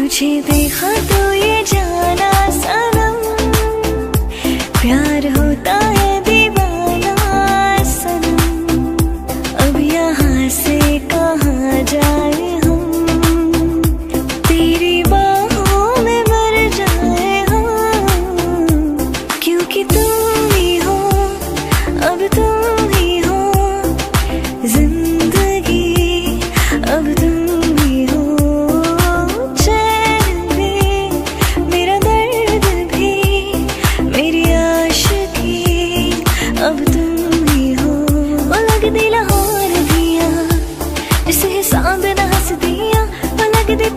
तुझे देखा तो ये जाना सनम, प्यार होता है दीवाना सनम। अब यहाँ से कहाँ जाए हम, तेरी बाहों में मर जाए हम, क्योंकि तुम ही हो, अब तुम ही हो जिंदगी, अब तुम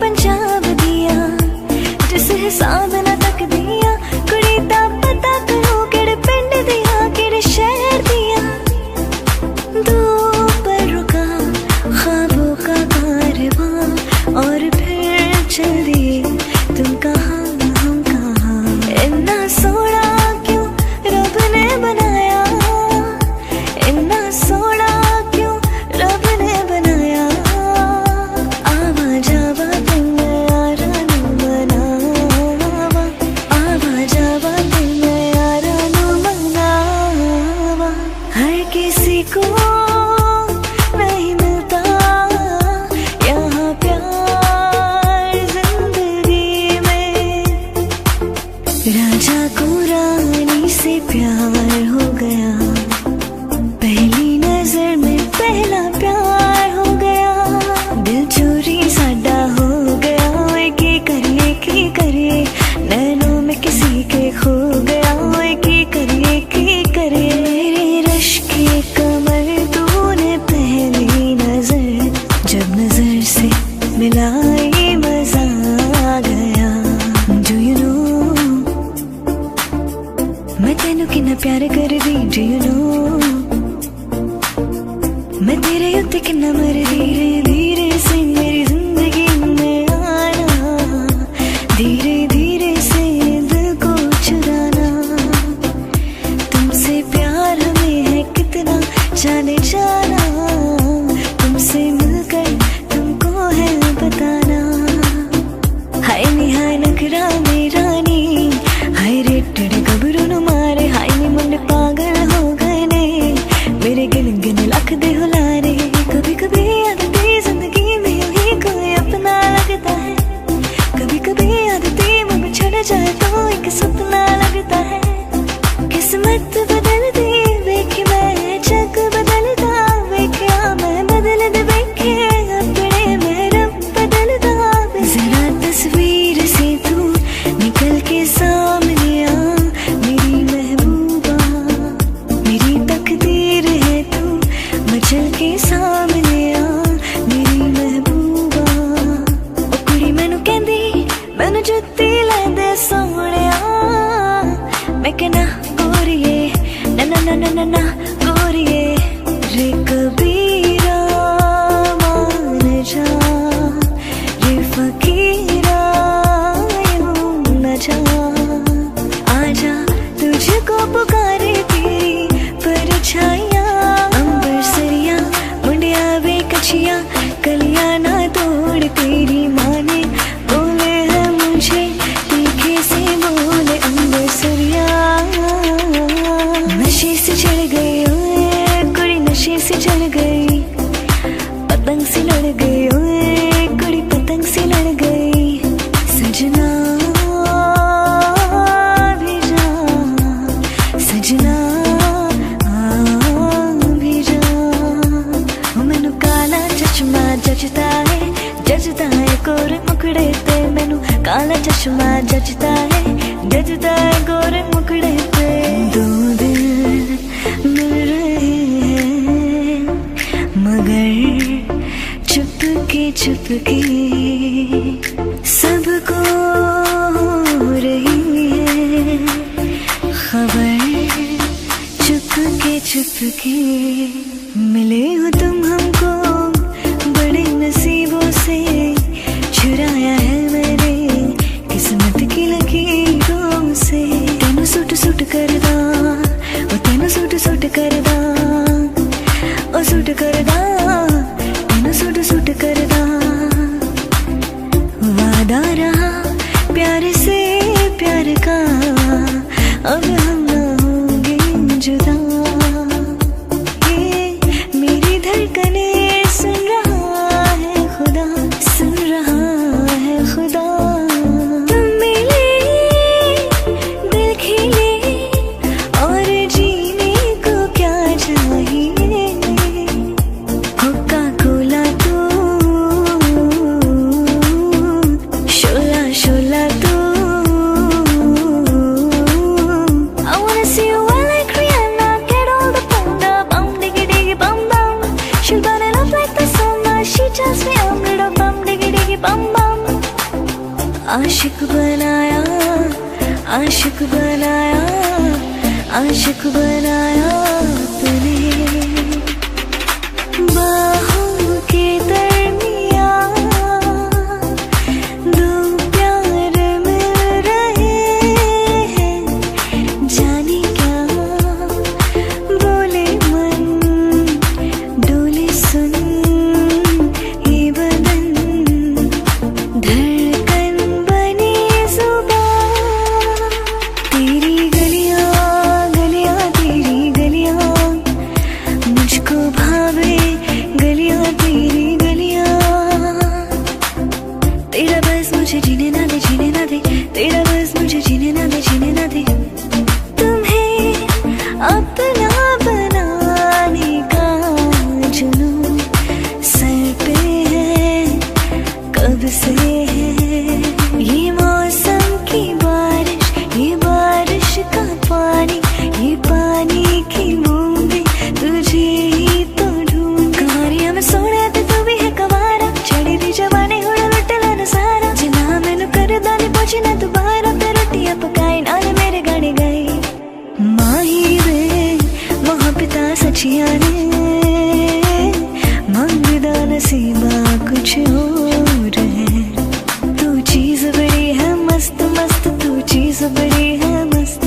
पंजाब दिया जिस हिसाब ना तक दिया, कुड़ी दा पता करो केड़े पिंड दिया केड़े शहर दिया। दो पर रुका ख्वाबों का कारवां और फिर चल दिए तुम कहाँ हम कहाँ। इतना सोना क्यों रब ने बनाया, इतना सोना क्यों रब ने बनाया। आवा जावा किसी को नहीं मिलता यहाँ प्यार जिंदगी में। राजा को रानी से प्यार हो गया, पहली नजर में पहला प्यार हो गया। दिल चोरी साडा हो गया, की करिए नैनों में किसी के खो गया। की करिए कमर तूने पहली नजर, जब नजर से मिलाई मजा आ गया। Do you know मैं तेनू कितना प्यार कर दी, Do you know मैं तेरे उत्ते कितना मर धीरे धीरे से मेरी जिंदगी में आना, धीरे धीरे से दिल को चुराना। तुमसे प्यार हमें है कितना जाने जाना, तुमसे मिलकर तुमको है बताना। हाय नी हाय नखरा मेरा नी, हाय रेटड़ गबरू नु मारे, हाय नी मुंडे पागल हो गए ने मेरे गिन गिन लख दे हुलारे। कभी कभी आदती जिंदगी में ही कोई अपना लगता है, कभी कभी आदती मुझ छड़ जाए तो एक सपना लगता है। किस्मत बदलती देखी मैं, जग बदलता देखा मैं, बदल दे देखे अपने में रब बदलता। जरा तस्वीर से तू निकल के सामने आ मेरी महबूबा, मेरी तकदीर है तू मचल के सामने आ मेरी महबूबा। ओ कुड़ी मैनू कहंदी मैनू जुत्ती लैंदे सोहणिया, मैं कहना गोरिए ना ना ना ना ना ना गोरिए रे कबीरा मान जा, रे फकीरा यूं न जा। आजा तुझको पुकारे तेरी परछाइयां, अंबर सरिया मुंडिया वे कछिया, कलियां ना तोड़ तेरी माने बोले है मुझे तीखे से बोले। अंबर सरिया नशे से चढ़ गए चश्मा जचता है गोरे मुखड़े पे। दो दिल मिल रहे हैं मगर चुपके चुपके, सबको हो रही है खबर चुपके चुपके। मिले हो तुम हमको बड़े नसीबों से, चुराया है मैंने किस्मत की लकीरों से। तेनू सुट सुट करदा ओ तेनू सुट सुट करदा ओ सुट करदा तेनू सुट सुट करदा। वादा रहा प्यार से प्यार का, अब हम ना होंगे जुदा। ये मेरी धड़कने सुन रहा है खुदा, सुन रहा है खुदा। तुम मिले दिल खिले और जीने को क्या चाहिए। कोका कोला तू शोला शोला तू। I wanna see you well like Rihanna, get all the bummed up, diggy diggy bum bum. She'll burn it up like the summer, she tells me I'm rid of bum diggy diggy bum bum. आशिक बनाया आशिक बनाया आशिक बनाया तूने। बाहों के दरमियां दो प्यार मिल रहे हैं, जाने क्या बोले मन डोले सुन ये बदन। धड़कन बनी जुबां तेरी गलियां गलियां तेरी गलियां, मुझको भावे गलियां तेरी गलियां। तेरा बस मुझे जीने ना दे जीने ना दे, तेरा बस मुझे जीने ना दे जीने ना दे। तुम्हें अपना बनाने का जुनून सर पे है कब से है। ये मौसम की बारिश, ये बारिश का पानी, ये पानी की बूंदें तुझे ही तो ढूंढ। कहानियां में सोने ते तू भी है कवारा, चढ़ी दी जवानी हुड़ा लुटला न सारा। जिना मैनू कर दानी पहुंची ना दोबारा, ते रोटियां पकाई नाल मेरे गाने गाए। माही वे मां पिता सचिया ने, मंगदा नसीबा कुछ और है। तू चीज बड़ी है मस्त मस्त, तू चीज बड़ी है मस्त,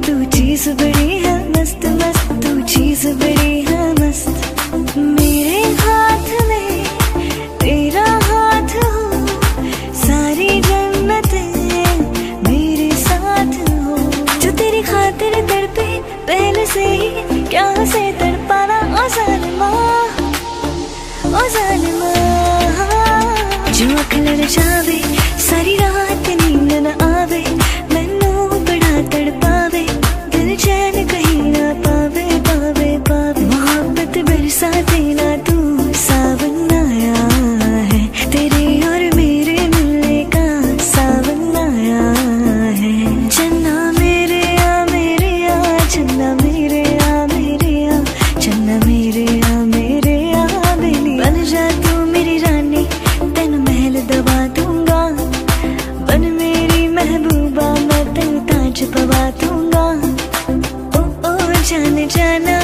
तू चीज बड़ी है मस्त मस्त, तू चीज बड़ी है मस्त। मेरे हाथ में तेरा हाथ हो, सारी जन्नतें मेरे साथ हो। जो तेरी खातिर तड़पे पहले से ही, क्या उसे तड़पाना ओ जालिमा ओ जालिमा। जो अख लड़ जावे सारी रात नींद न आवे, मैनू बड़ा तड़पावे दिल चैन कहीं ना पावे पावे पावे। मोहब्बत बरसा देना तू सावन आया है, तेरे और मेरे मिलने का सावन आया है। चन्ना मेरे आ चन्ना मेरे आ चन्ना मेरे आ बेली। बन जा तू मेरी रानी, तेन महल दबा दूंगा। बन मेरी महबूबा, मैं तेन ताज पवा दूंगा। ओ जाने जाना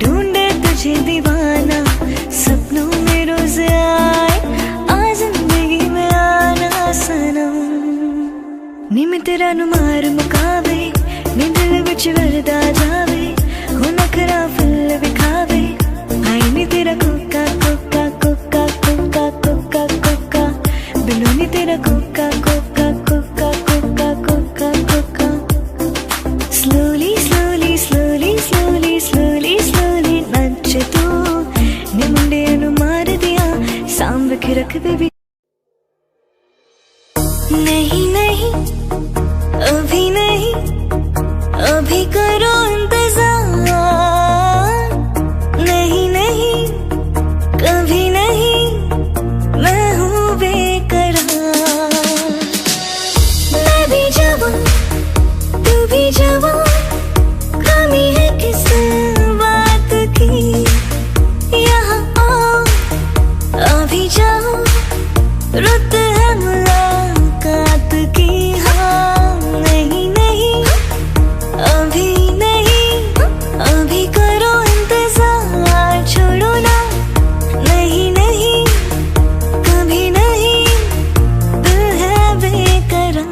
ढूंढे तुझे दीवाना, सपनों में रोज आए आ जिंदगी में आना सनम। नी मैं तेरा नु मार मुकावे, नी दिल विच वरदा जावे, हो नखरा फुल विखावे। आई नी तेरा कोका कोका कोका कोका कोका कोका, बिलो नी तेरा कोका कोका कोका कोका कोका कोका। Slowly slowly slowly slowly slowly slowly नच तू, नी मुंडे नु मार दिया सांभ के रख बेबी। नहीं नहीं अभी नहीं, अभी करो इंतजार। नहीं नहीं कभी नहीं, मैं हूँ बेकरार। जवां कमी है किस बात की, यहाँ आओ अभी जाओ, रुत है मुलाकात की। हाँ नहीं नहीं अभी नहीं, अभी करो इंतजार, छोड़ो ना, नहीं नहीं कभी नहीं, दिल है बेकरार।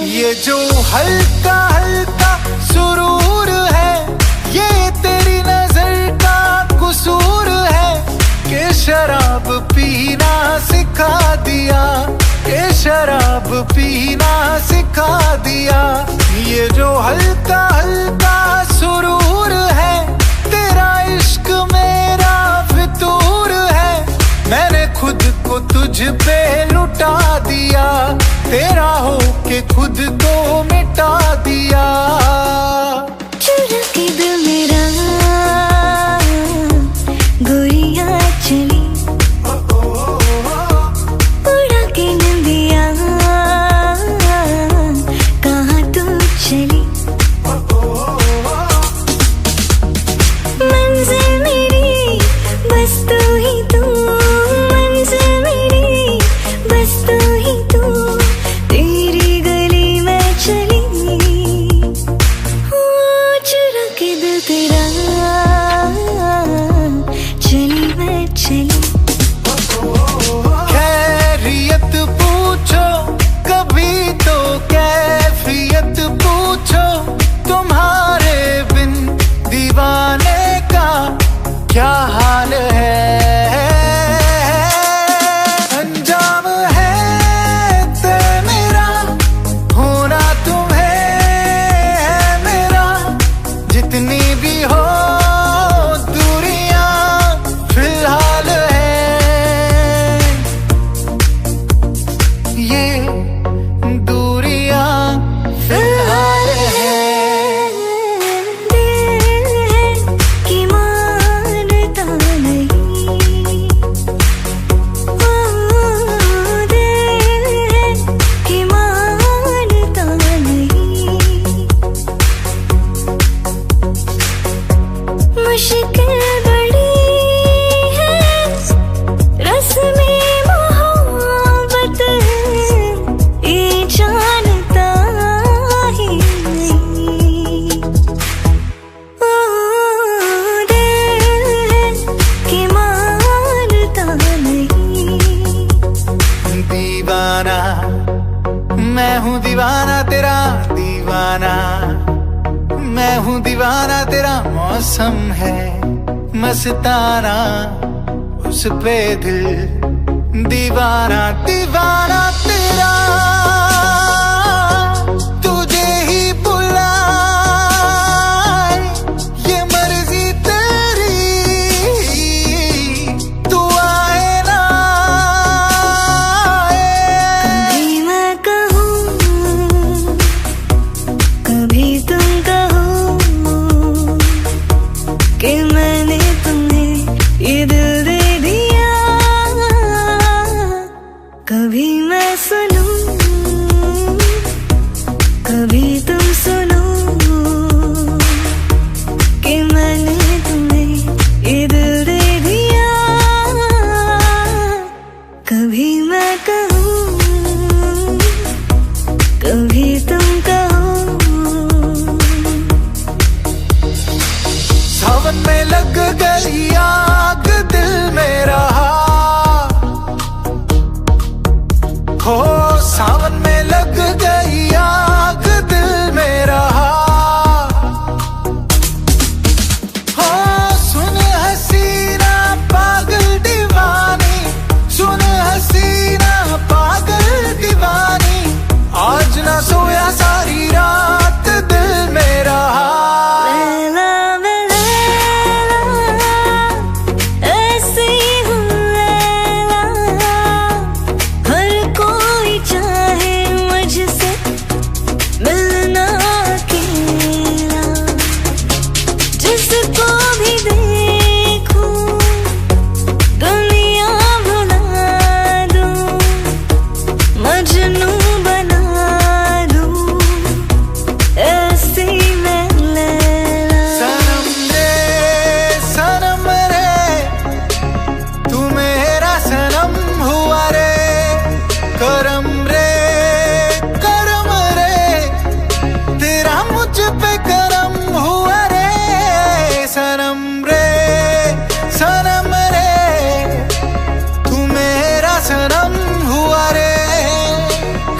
ये जो हल्का हल्का सुरूर है, ये तेरी नजर का कसूर है कि शराब पीना सिखा दिया, कि शराब पीना सिखा दिया। ये जो हल्का हल्का सुरूर है, तेरा इश्क मेरा फितूर है, मैंने खुद को तुझ पे लुटा दिया, तेरा हो के खुद को मिटा दिया। चुरा के दिल मेरा गोरियां चली, उड़ा के निंदिया कहाँ तू चली। मंजिल मेरी बस तू ही तू, मंजिल मेरी बस तू ही तू, तेरी गली में चली। हो चुरा के दिल तेरा चली मैं चली। खैरियत पूछो कभी तो कैफियत पूछो, तुम्हारे बिन दीवाने का क्या हाल है। अंजाम है तेरा मेरा, होना तुम्हें है मेरा, जितनी भी हो दूरियां फिलहाल है, ये दूरियां फिलहाल है। दिल है कि मानता नहीं, ओ दिल है कि मानता नहीं, मुश्किल बड़ी है रस्में मोहब्बत, ये जानता ही नहीं। ओ दिल है कि मानता नहीं। दीवाना मैं हूँ, दीवाना तेरा दीवाना, मैं हूँ दीवाना तेरा, मौसम है मस्ताना, उस पे दिल दीवाना दीवाना तेरा, तुझे ही बुलाए ये मर्जी तेरी, तू आए ना आए। कभी मैं कहूँ कभी तुम कहो कि मैंने तुम्हें ये दिल दे दिया, कभी मैं सुनूं कभी तुम सुनो कि मैंने तुम्हें ये दिल दे दिया, कभी मैं कहूँ कभी तुम कहो। पे करम हुआ रे सनम रे तू मेरा सनम हुआ रे।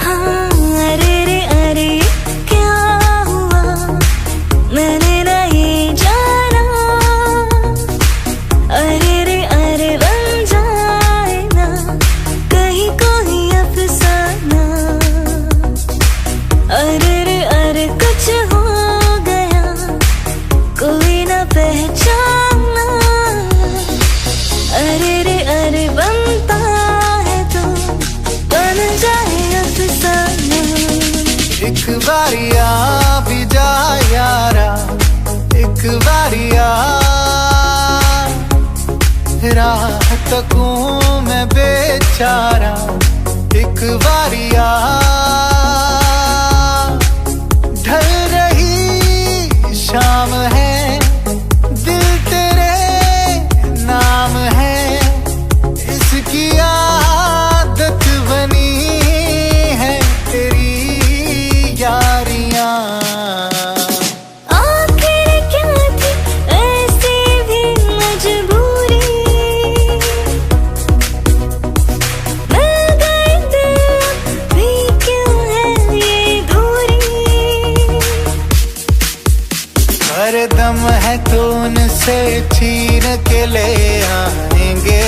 हाँ अरे क्या हुआ मैंने नहीं जाना। अरे बन जाए ना कहीं कोई अफसाना। अरे कुछ हो गया कोई ना पहचाना। अरे बनता है तो बन जाए अफसाना। एक बारी आ भी जा यारा, एक बारी आ राह तकूं मैं बेचारा। एक बारी आ ढल रही शाम है दिल तेरे नाम है। इसकी आदत बनी है तेरी यारियां। आखिर क्या थी ऐसी भी मजबूरी। मिल गए दिल भी क्यों है ये दूरी। हर दम है तो उनसे छीन के ले आएंगे।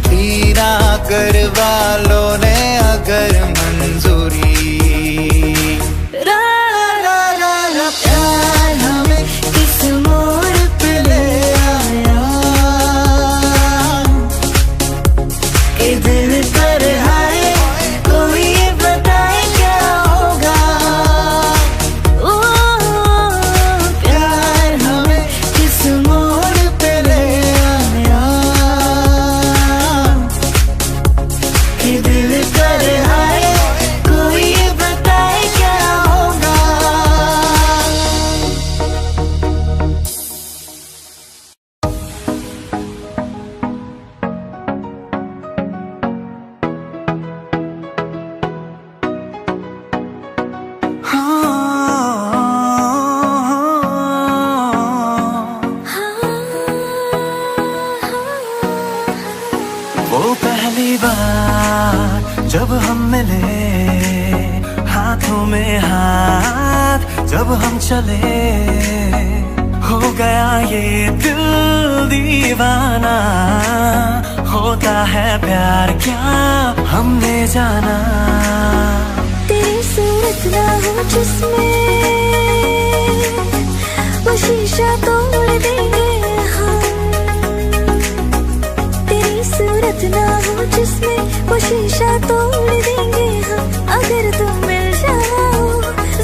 दीना कर वालों ने अगर मंजूरी। प्यार हमें किस मोड़ पे ले आया कि दिल पर हाय कोई ये बताए क्या होगा। ओ प्यार हमें किस मोड़ पे ले आया कि दिल पर हाय कोई ये बताए क्या होगा। वो पहली बार जब हम मिले, हाथों में हाथ जब हम चले, हो गया ये दिल दीवाना। होता है प्यार क्या हमने जाना। तेरी सूरत ना हो जिसमें वो शीशा तोड़ देंगे हम। तेरी सूरत ना हो जिसमें वो शीशा तोड़ देंगे हम। अगर तुम मिल जाओ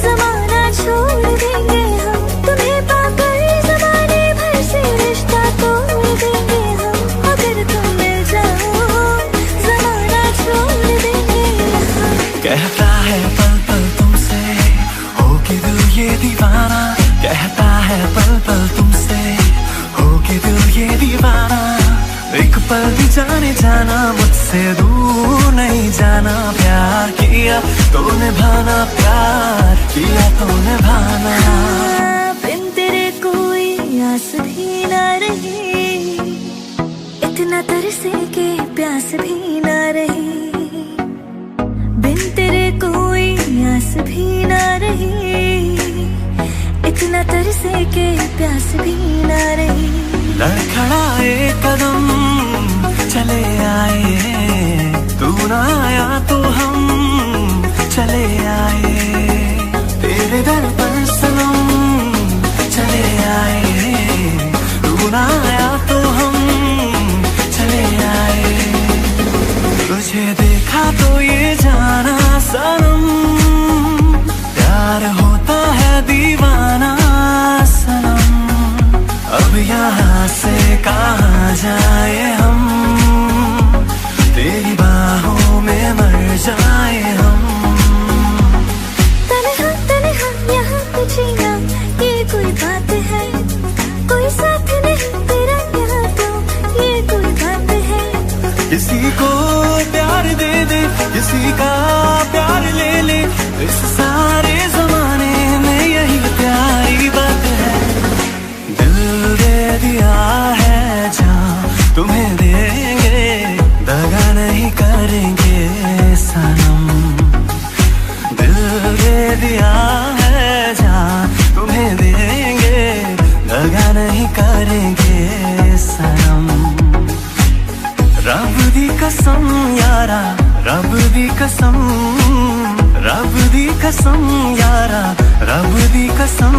जमाना छोड़ देंगे हम। तुम्हें पाकर जमाने भर से रिश्ता तोड़ देंगे हम। अगर तुम मिल जाओ जमाना छोड़ देंगे हम। कहता है पल पल तुमसे हो के दिल ये दीवाना। कहता है पल पल तुमसे हो के दिल ये दीवाना। एक पल भी जाने जाना मुझसे दूर नहीं जाना। प्यार किया तो निभाना, प्यार किया तो निभाना। बिन तेरे कोई आस भी ना रही। इतना तरसे के प्यास भी ना रही। बिन तेरे कोई आस भी ना रही। इतना तरसे के प्यास भी ना रही। लड़खड़ाए कदम चले आए, तू ना आया तो हम चले आए। तेरे दर पर सनम चले आए, तू ना आया तो हम चले आए। तुझे देखा तो ये जाना सनम, प्यार होता है दीवाना सनम। अब यहाँ से कहाँ जाए हम, तेरी बाहों में मर जाए हम। तन्हा तन्हा यहाँ पे जीना ये कोई बात है। कोई साथ नहीं तेरा यहाँ तो ये कोई बात है। किसी को प्यार दे दे, किसी का प्यार ले ले, इस दे दिया है जान तुम्हें देंगे, दगा नहीं करेंगे सनम। रब दी कसम यारा, रब दी कसम, रब दी कसम यारा, रब दी कसम।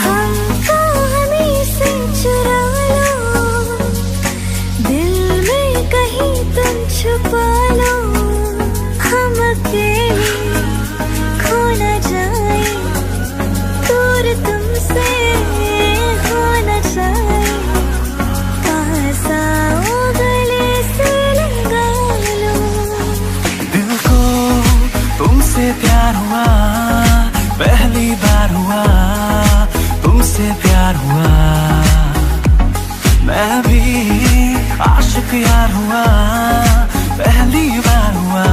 हमको हमें से चुरा लो, दिल में कहीं तुम छुपा लो, हम अकेले खो न जाए, दूर तुमसे हो न जाए, पास आओ गले से लगा लो। दिल को तुमसे प्यार हुआ, पहली बार हुआ तुमसे प्यार हुआ। मैं भी आशिक यार हुआ, पहली बार हुआ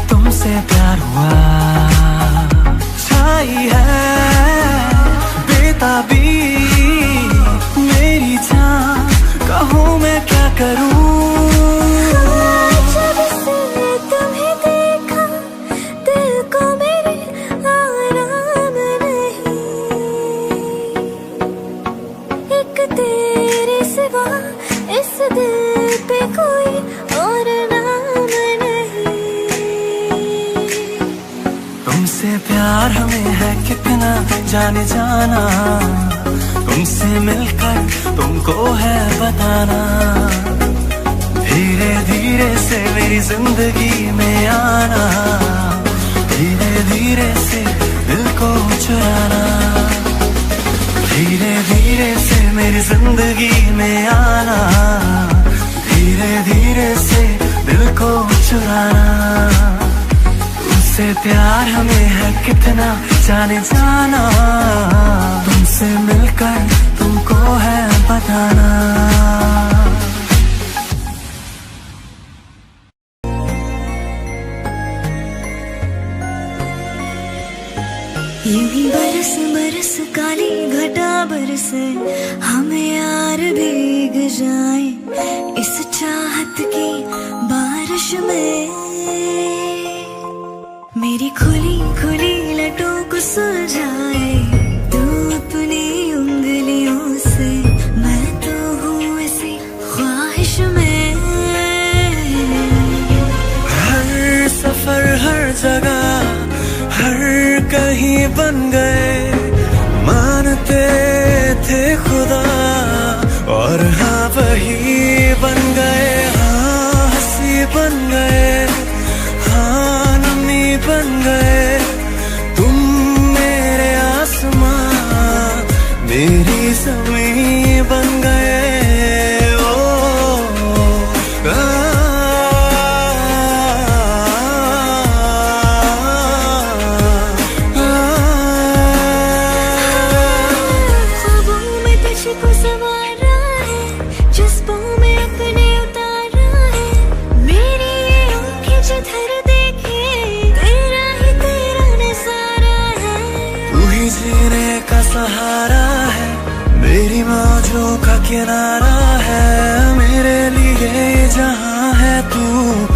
तुमसे प्यार हुआ। छाई है बेताबी मेरी जान, कहूँ मैं क्या करूँ। जब से तुम्हें देखा दिल को मेरे आराम नहीं, एक तेरे सिवा इस दिल पे कोई और नाम नहीं। तुमसे प्यार हमें है कितना जाने जाना, तुमसे मिलकर तुमको है बताना। धीरे धीरे से मेरी जिंदगी में आना, धीरे धीरे से दिल को चुराना। धीरे धीरे से मेरी जिंदगी में आना, धीरे धीरे से दिल को चुराना। तुमसे प्यार हमें है कितना जाने जाना, तुमसे मिलकर तुमको है बताना। यूं ही बरस बरस काली घटा बरसे, हम यार भीग जाए इस चाहत की बारिश में। मेरी खुली खुली लटों को सुलझाए तू अपनी उंगलियों से, मैं तो हूँ इसी ख्वाहिश में। हर सफर हर जगह हर कहीं बन गए, मानते थे खुदा और हाँ वही बन गए। हाँ हंसी बन गए, हाँ नमी बन गए। तुम मेरे आसमां मेरी ज़मीं बन गए। को संवारा है, जज्बों में अपने उतारा है, मेरी ये आँखें जिधर देखे तेरा ही तेरा नजारा है। तू ही जीने का सहारा है, मेरी मौजों का किनारा है। मेरे लिए जहाँ है तू,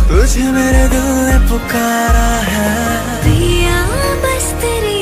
तुझे मेरे दिल ने पुकारा है। पिया बस तेरी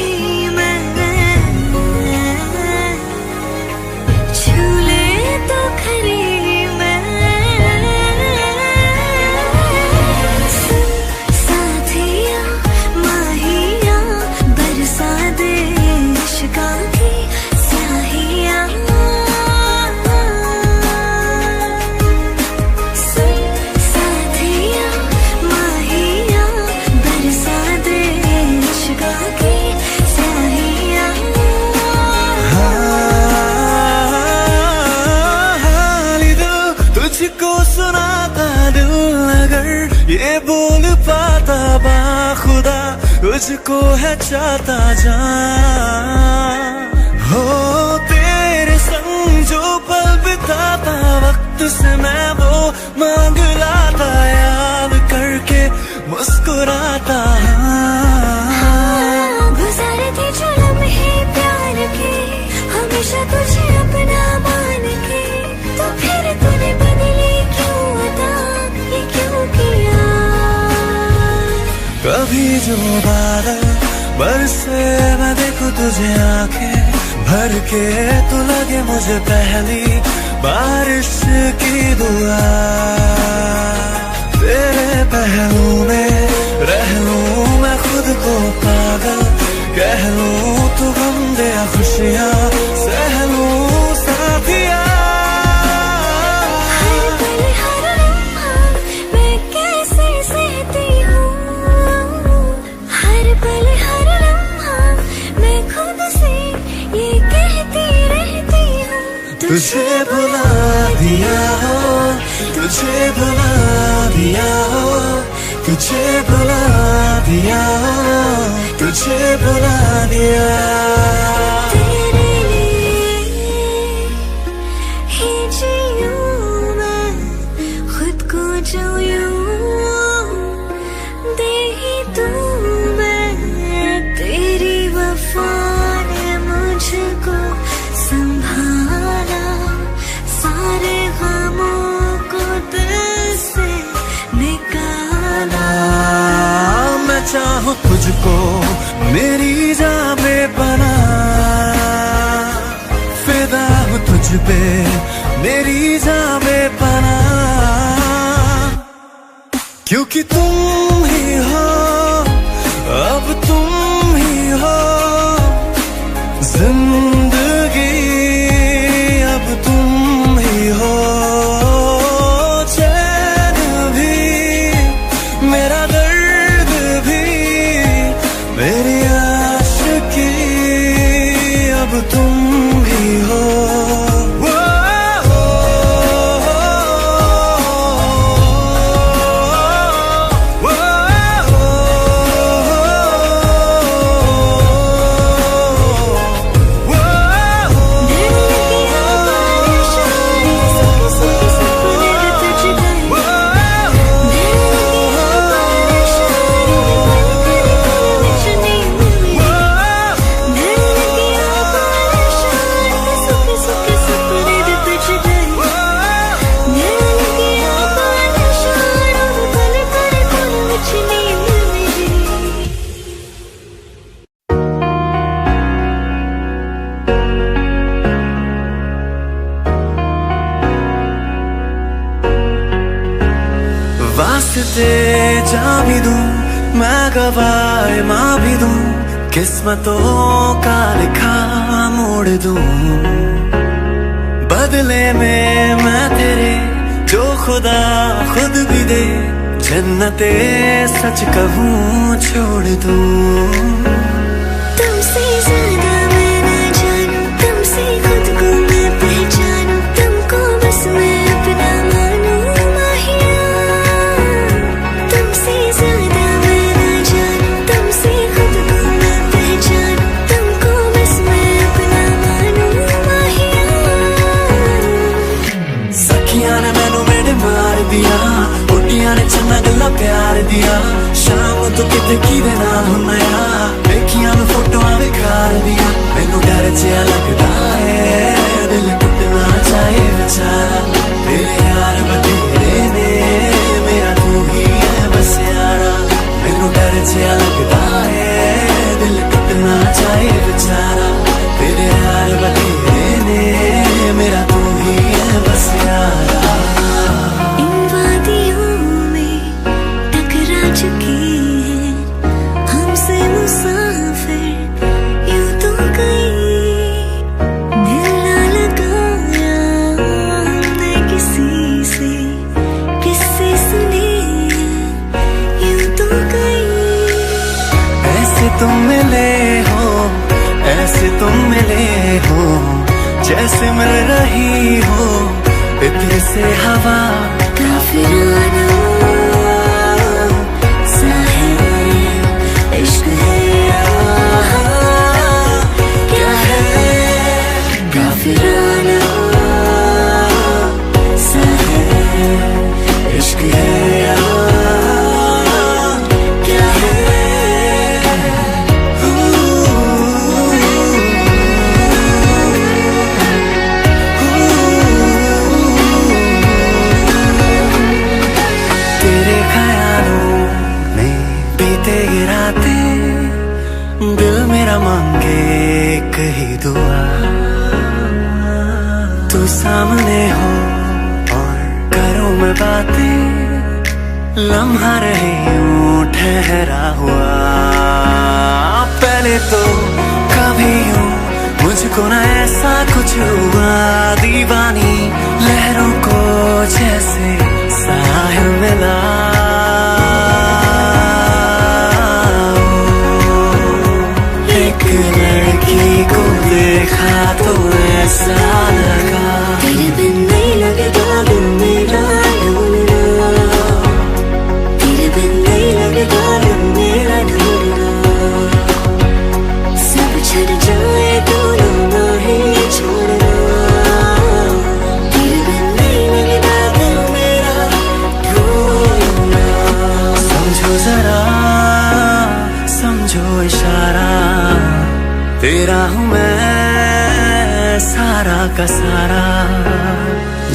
ये बोल पाता बाखुदा, तुझको है चाहता जान। हो तेरे संग जो पल बिताता, वक्त से मैं वो मांग लाता, याद करके मुस्कुराता। गुजारे थे जो लम्हे प्यार के, हमेशा तुझे अपना मान के, तो फिर तूने बदली क्यों अदा, ये क्यों किया। कभी जो बादल तुझे आंखें भर के तो लगे मुझे पहली बारिश की दुआ। तेरे पहलू में रह लूं मैं खुद को पागल, कह लूं तू गम दे खुशियाँ सह लूं साथिया। तुझे भुला दिया हो, तुझे भुला दिया हो, तुझे भुला दिया हो, तुझे भुला दिया। तेरे लिए ही जीऊं मैं, खुद को जीऊं दे ही दूं मैं। तेरी वफा ने मुझको संभाला, सारे गमों को दिल से निकाला। मैं चाहूं तुझको मेरी जान में बना, फिदा हूं तुझ पे मेरी जान में बना। क्योंकि तुम ही हो, अब तुम ही हो जिंदगी, अब तुम ही हो चैन भी, मेरा दर्द भी, मेरी आशिकी, अब तुम ही हो। वास्ते जा भी दूं मैं, गवाए माँ भी दूं, किस्मतों का लिखा मोड़ दूं। बदले में मैं तेरे जो खुदा खुद भी दे, जन्नते सच कहूँ छोड़ दूं। तुमसे ज्यादा मैं ना जानूं, तुमसे खुद को मैं पहचानूं, तुमको बस मैं अपना मानूं माहिया। तुमसे ज्यादा मैं ना जानूं, तुमसे खुद को मैं पहचानूं, तुमको बस मैं अपना मानूं माहिया। सखियां ने मैनू मेरे मार दिया, बुढ़ियां ने चन्ना गल्ला प्यार दिया। शाम तो किते किदे नाल हुन्ना, देखियां मैं फोटोआं विखार दिया। मैनू डर जिहा लगदा है, दिल टुटना चाहे बेचारा। तेरे यार बथेरे ने, मेरा तू ही है बस यारा। मैनू डर जिहा लगदा है, दिल टुटना चाहे बेचारा। तेरे यार बथेरे ने, मेरा तू ही है बस यारा। इन वादियों में टकरा चुकी है हमसे मुसाफिर यूं तो गई। दिल ना लगाया हमने किसी से, किससे सुने यूं तो गई। ऐसे तुम मिले हो, ऐसे तुम मिले हो, जैसे मिल रही हो इत्र से हवा। काफिराना सा है इश्क है यहाँ, क्या है काफिराना सा है इश्क है यहाँ, क्या है। दिल मेरा मांगे ही दुआ, तू सामने हो और करूं मैं बातें, लम्हा रहे यूं ठहरा हुआ। पहले तो कभी यूं मुझको न ऐसा कुछ हुआ, दीवानी लहरों को जैसे साहिल मिला। एक लड़की को देखा तो ऐसा लगा, तेरे बिन नहीं लगता दिल मेरा ढूंढना, तेरे बिन नहीं लगता दिल मेरा ढूंढना। सब छड़ जाए तो ना ही छोड़ना, तेरे बिन नहीं लगता दिल मेरा ढूंढना। समझो जरा समझो इशारा, तेरा हूँ मैं सारा का सारा।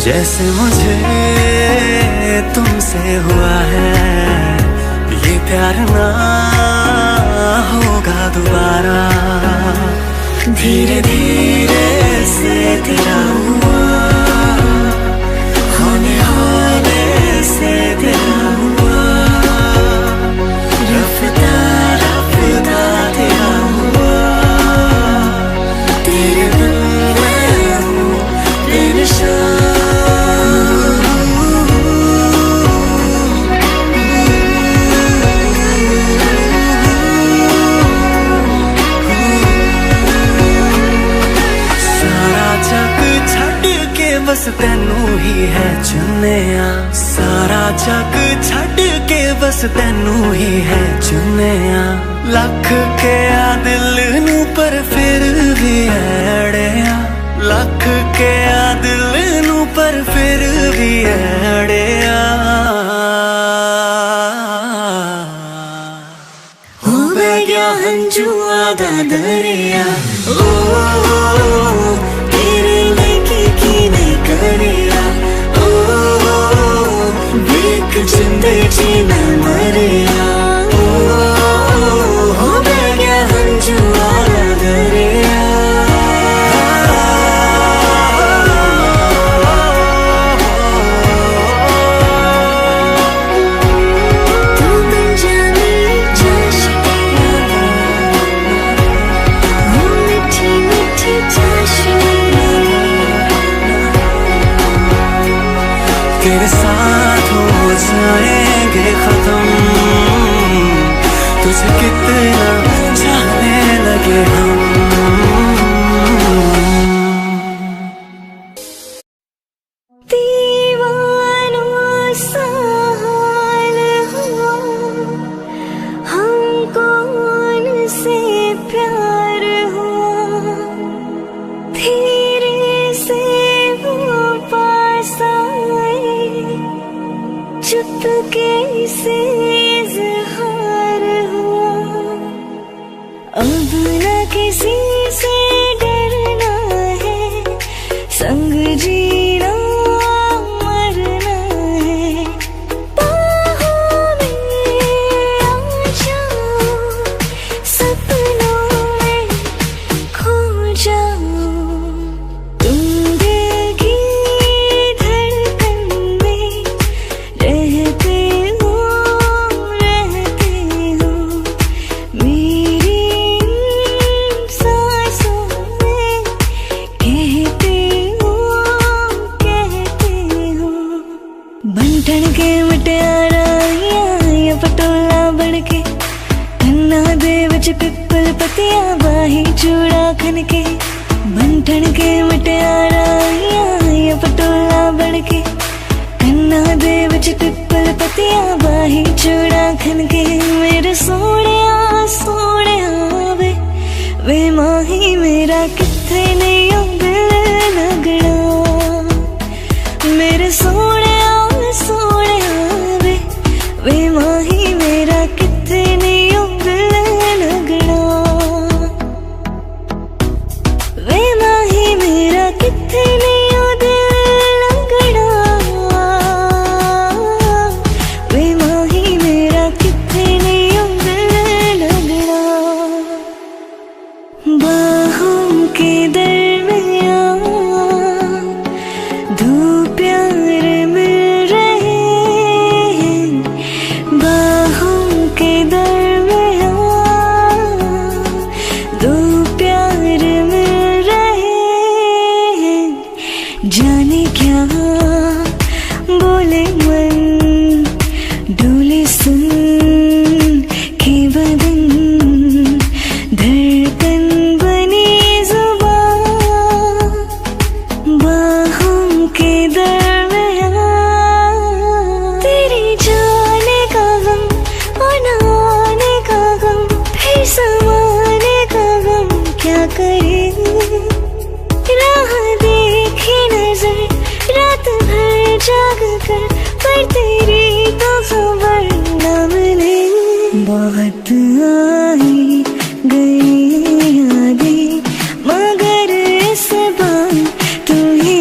जैसे मुझे तुमसे हुआ है, ये प्यार ना होगा दोबारा। धीरे धीरे से तेरा हुआ, होने होने से तेरा हुआ, रफ्ता रफ्ता तेरा हुआ। तेरे बिन मैं हूँ बेनिशान। बस तेनू ही है चुनिया, सारा जग छड़ के बस तेनू ही है चुनिया। लख के आ दिल नू पर फिर भी अड़िया, लख के आ दिल नू पर फिर भी अड़िया। हो गया हंजुआ दा दरिया, ओ तेरे लेके की नहीं करिया। ओ बेक जिंदे जी न मरिया, हो गया हंजुआ दा दरिया। तू बन जाने चाशनी, वो मीठी मीठी चाशनी। तेरे साथ हो जाएंगे खत्म, तुझे कितना चाहने लगे हम। दीवानों सा हाल हुआ, हमको उनसे प्यार हुआ। धीरे से वो पास आए, चुपके से इज़हार हुआ। अब न किसी से डरना है, संग जीना मरना है। बाहों में आ जाओ, सपनों में खो जाओ। तुम दिल की धड़कन में रहते हो, रहते हो। मेरी सांसों में कहते हो, कहते हो। बंठन के मटियारा या पटोला बढ़के, कन्ना दे विच पिपल पतिया बाही चूड़ा खनके। बंठन के मटियारा या पटोला बढ़के, कन्ना दे विच पिपल पतिया बाही चूड़ा खनके। मेरे सोहणिया सोहणिया वे माही मेरा किथे नहीं दिल लगना। मेरे सोहणिया सोहणिया वे माही मेरा किथे नहीं दिल लगना। वे माही मेरा किथे नहीं दिल लगना। वे माही मेरा किथे नहीं दिल लगना। करे, राह देखी नजर रात भर जाग कर, पर तेरी तो खबर न मिले। बहुत आई गई यादें मगर इस बार तू ही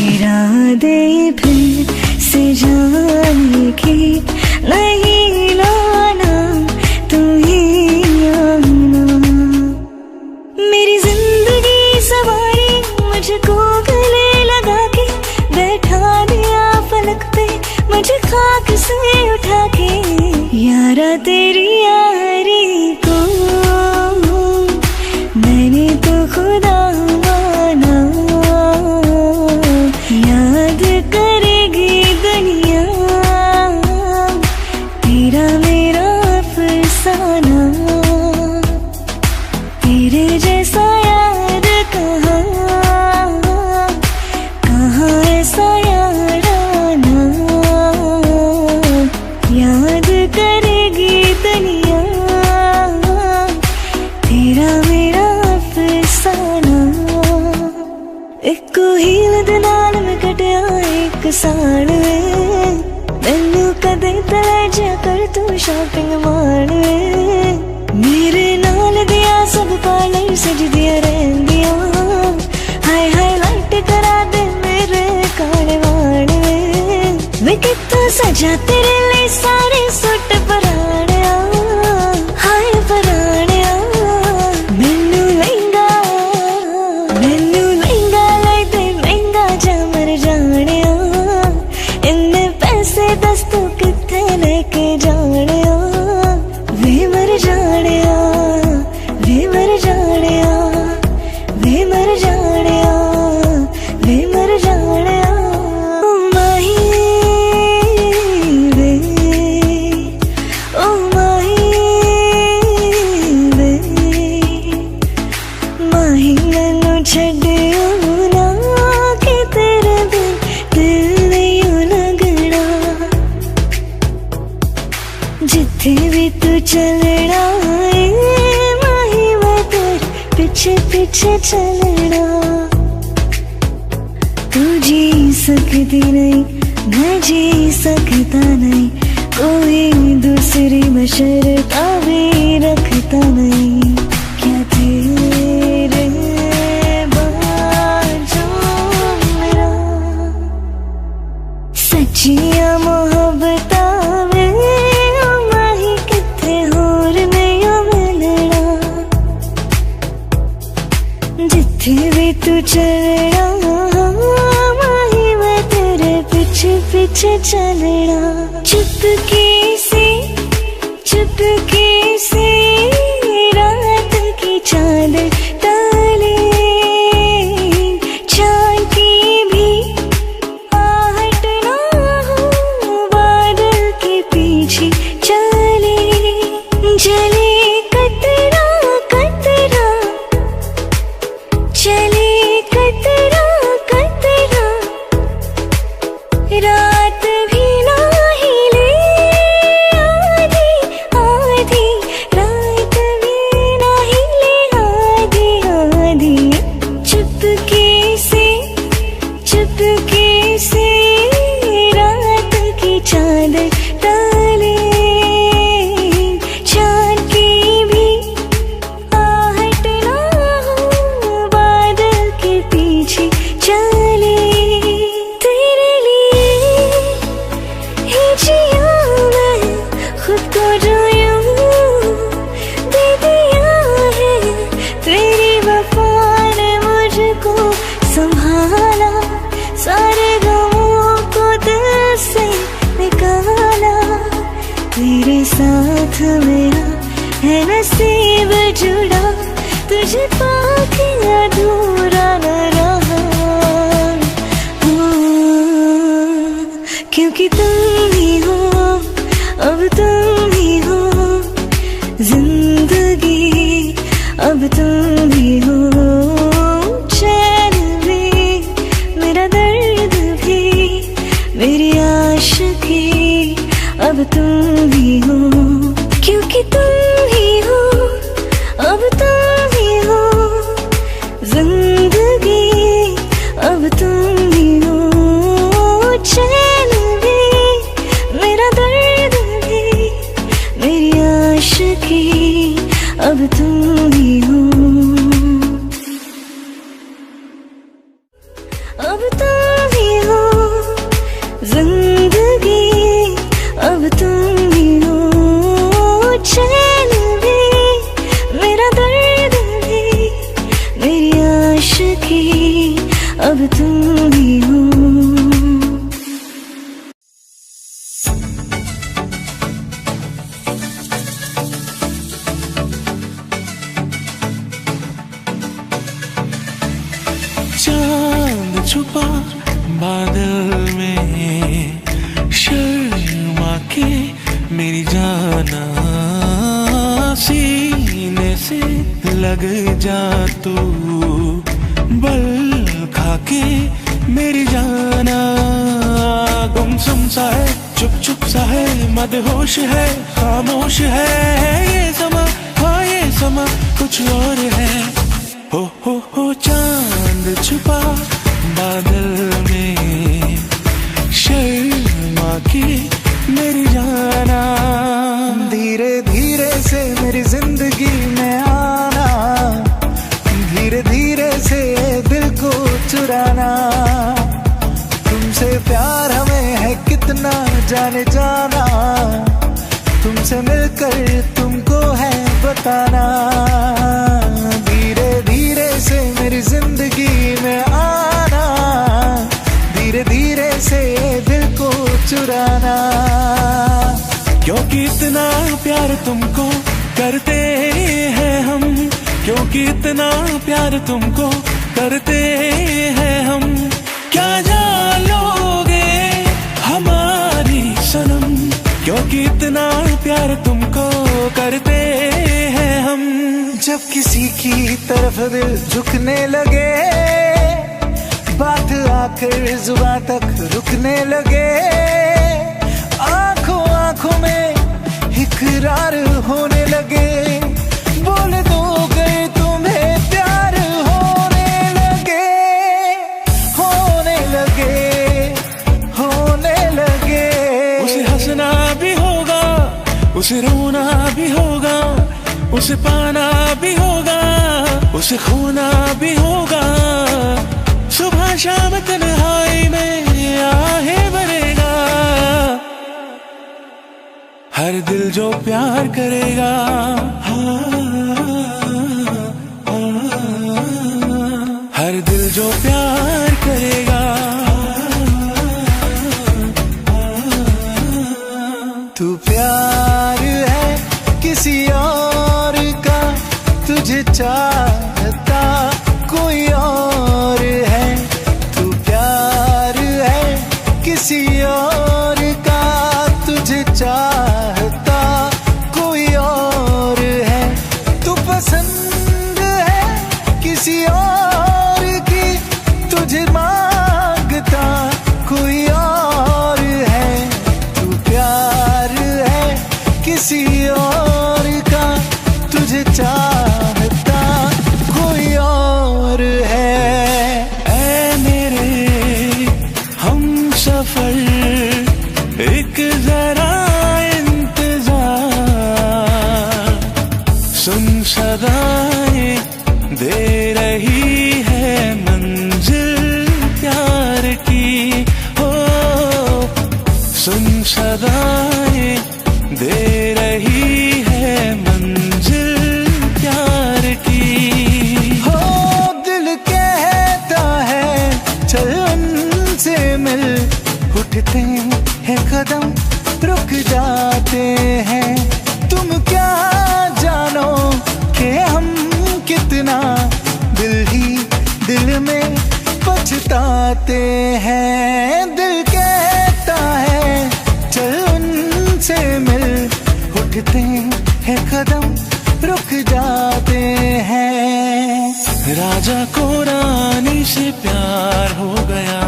इरादे फिर से जाने की नहीं लाना, तू ही मेरी जिंदगी सवारी मुझको गले लगा के, बैठा दिया फलक पे मुझे खाक से उठा के। यारा तेरी यारी को मैंने तो खुदा माना, याद करेगी दुनिया तेरा मेरा अफसाना। तेरे जैसा यार कहाँ ऐसा याराना, याद करेगी दुनिया तेरा मेरा अफसाना। इक्को हील दे नाल मैं कटिया एक साल वे, मैनू कदे तले जा कर तू शॉपिंग माल वे। मेरे नाल दिया सब पार्लर सजदिया रहंदिया, हाय हाय लाइट करा दे मेरे काले वाल वे। मैं कितना सजा तेरे लिए सारे सूट पराणिया, हाय पराणिया। मैनू लहंगा लाई दे महंगा जा मर जानिया, इन्ने पैसे दस तू किथे लेके जानिया। वे मर जानिया, वे मर जानिया, वे मर जानिया, वे मर जानिया। ओ माही वे, ओ माही वे, माही मैनू छड्डियो ना कि तेरे बिन दिल नहीं लगना। जिथे भी तू चलना है माही मैं तेरे पीछे पीछे चलना। तू जी सकती नहीं मैं जी सकता नहीं, कोई दूसरी बशर्ता भी रखता नहीं। क्या तेरे बाजों मेरा सच्चियां मोहब्बतां जिथे भी तू चलना माही मैं तेरे पीछे पीछे चलना। चुपके से रात की चादर डाले, चांद की भी आहट ना हो, बादल के पीछे चले जले कतरा कतरा, चले कतरा कतरा। रात भी ना हिले आधी आधी, रात भी ना हिले आधी आधी। चुपके से रात की चादर डाले, चांद की भी आहट ना हो, बादल के पीछे चले। तेरे लिए ही जिया मैं खुद को जो यूं दे दिया है, तेरी वफा ने मुझको संभाला, सारे गमों को दिल से निकाला। तेरे साथ मेरा है नसीब जुड़ा, तुझे पाके अधूरा न रहा। क्योंकि तुम ही हो, अब तुम ही हो जिंदगी, अब तुम ही हो चैन भी, मेरा दर्द भी, मेरी आशिकी, अब तुम ही हो। क्योंकि तुम ही हो, अब तुम अब तुम ही हो, अब तुम ही हो जिंदगी, अब तुम ही हो चैन भी, मेरा दर्द भी, मेरी आशिकी, अब तुम ही हो। चांद छुपा बादल में, शर्मा के मेरी जाना, सीने से लग जा तू, बल खा के मेरी जाना। गुमसुम सा है, चुप चुप सा है, मदहोश है, खामोश है ये समा, हाँ ये समा कुछ और है। हो चांद छुपा बादल में, शर्मा के मेरी जाना। धीरे धीरे से मेरी जिंदगी में आना, धीरे धीरे से दिल को चुराना। तुमसे प्यार हमें है कितना जाने जाना, तुमसे मिलकर तुमको है बताना। धीरे धीरे से मेरी जिंदगी में आना, धीरे धीरे से दिल को चुराना। क्योंकि इतना प्यार तुमको करते हैं हम, क्योंकि इतना प्यार तुमको करते हैं हम। क्या जान लोगे हमारी सनम, क्योंकि इतना प्यार तुमको करते हैं हम। जब किसी की तरफ दिल झुकने लगे, बात आकर जुबान तक रुकने लगे, आंखों आंखों में इकरार होने लगे, बोल दो गए तुम्हें प्यार होने लगे, होने लगे, होने लगे। उसे हंसना भी होगा, उसे रोना भी होगा, उसे पाना भी होगा, उसे खोना भी होगा। सुबह शाम तन्हाई में आहें भरेगा, हर दिल जो प्यार करेगा। हर दिल जो प्यार करेगा। तू प्यार है किसी और का, तुझे चाहता कोई और है। तू प्यार है किसी और का, तुझे चाहता कोई और है। तू पसंद है किसी और की, तुझे मांगता कोई और है। तू प्यार है किसी और का, तुझे चाहता कोई और है। ऐ मेरे हम सफर, एक जरा इंतजार, सुन सदाएं दे रही है मंजिल प्यार की। हो सुन सदाएं दे रही है मंजिल प्यार की। हो दिल कहता है चल उनसे मिल, उठते हैं कदम रुक जाते हैं। तुम क्या जानो कि हम कितना दिल ही दिल में पछताते हैं। दिल कहता है चल उनसे मिल, उठते हैं कदम रुक जाते हैं। राजा को रानी से प्यार हो गया,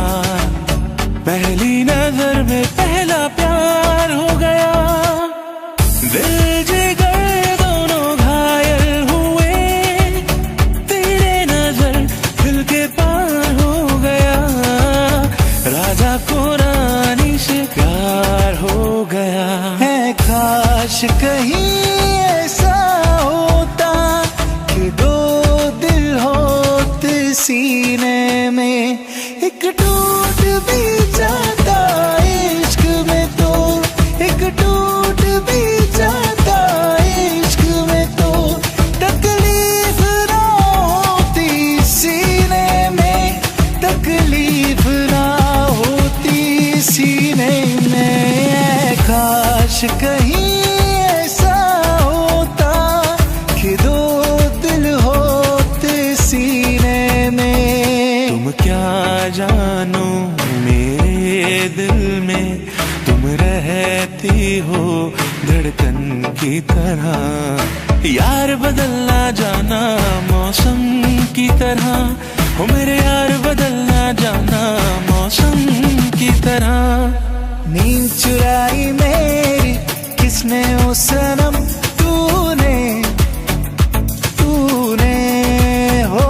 पहली नजर में पहला प्यार हो गया। दिल जिगर दोनों घायल हुए, तेरे नजर दिल के पार हो गया। राजा को रानी से प्यार हो गया। है काश कहीं ऐसा होता सीने में, एक टूट भी जाता इश्क में तो, एक टूट भी जाता इश्क में तो, तकलीफ ना होती सीने में, तकलीफ ना होती सीने में। काश कहीं ऐसा होता कि दो दिल होते सीने में। तुम क्या जानो मेरे दिल में, तुम रहती हो धड़कन की तरह। यार बदलना जाना मौसम की तरह, हो मेरे यार बदलना जाना मौसम की तरह। नींद चुराई मेरी किसने ओ सनम, तूने तूने हो।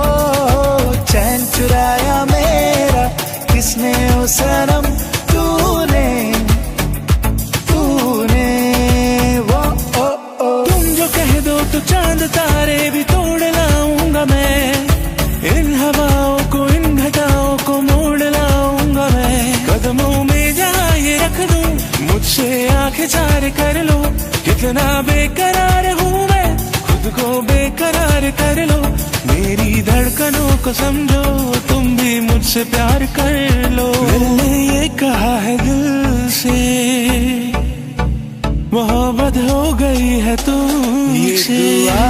चैन चुराया मेरा किसने ओ सनम, तूने तूने वो ओ। तुम जो कह दो तो चांद तारे भी तोड़ लाऊंगा मैं, इन हवाओं को इन घटाओं को मोड़ लाऊंगा मैं। कदमों में जहाँ ये रख दूं, मुझसे आंखें चार कर लो। कितना बेकरार हूँ मैं, खुद को बेकरार कर लो। मेरी धड़कनों को समझो, तुम भी मुझसे प्यार कर लो। मैंने ये कहा है दिल से, मोहब्बत हो गई है तुमसे। ये दुआ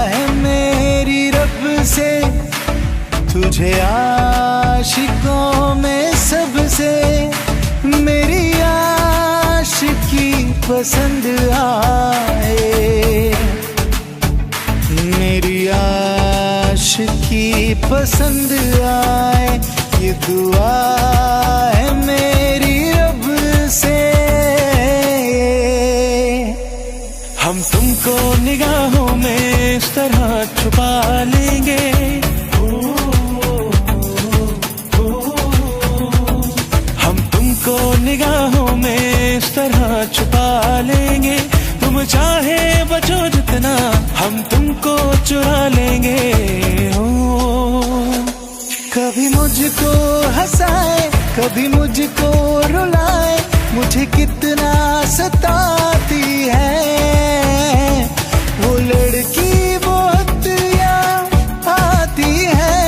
है मेरी रब से, तुझे आशिकों में सबसे मेरी आशिकी पसंद आए, मेरी आशिकी पसंद आए। ये दुआ है मेरी रब से। हम तुमको निगाहों में इस तरह छुपा लेंगे, हम तुमको निगाहों में इस तरह छुपा लेंगे। तुम चाहे बचो जितना, हम तुमको चुरा लेंगे। कभी मुझको हंसाए, कभी मुझको रुलाए, मुझे कितना सताती है वो लड़की बहुत याद आती है,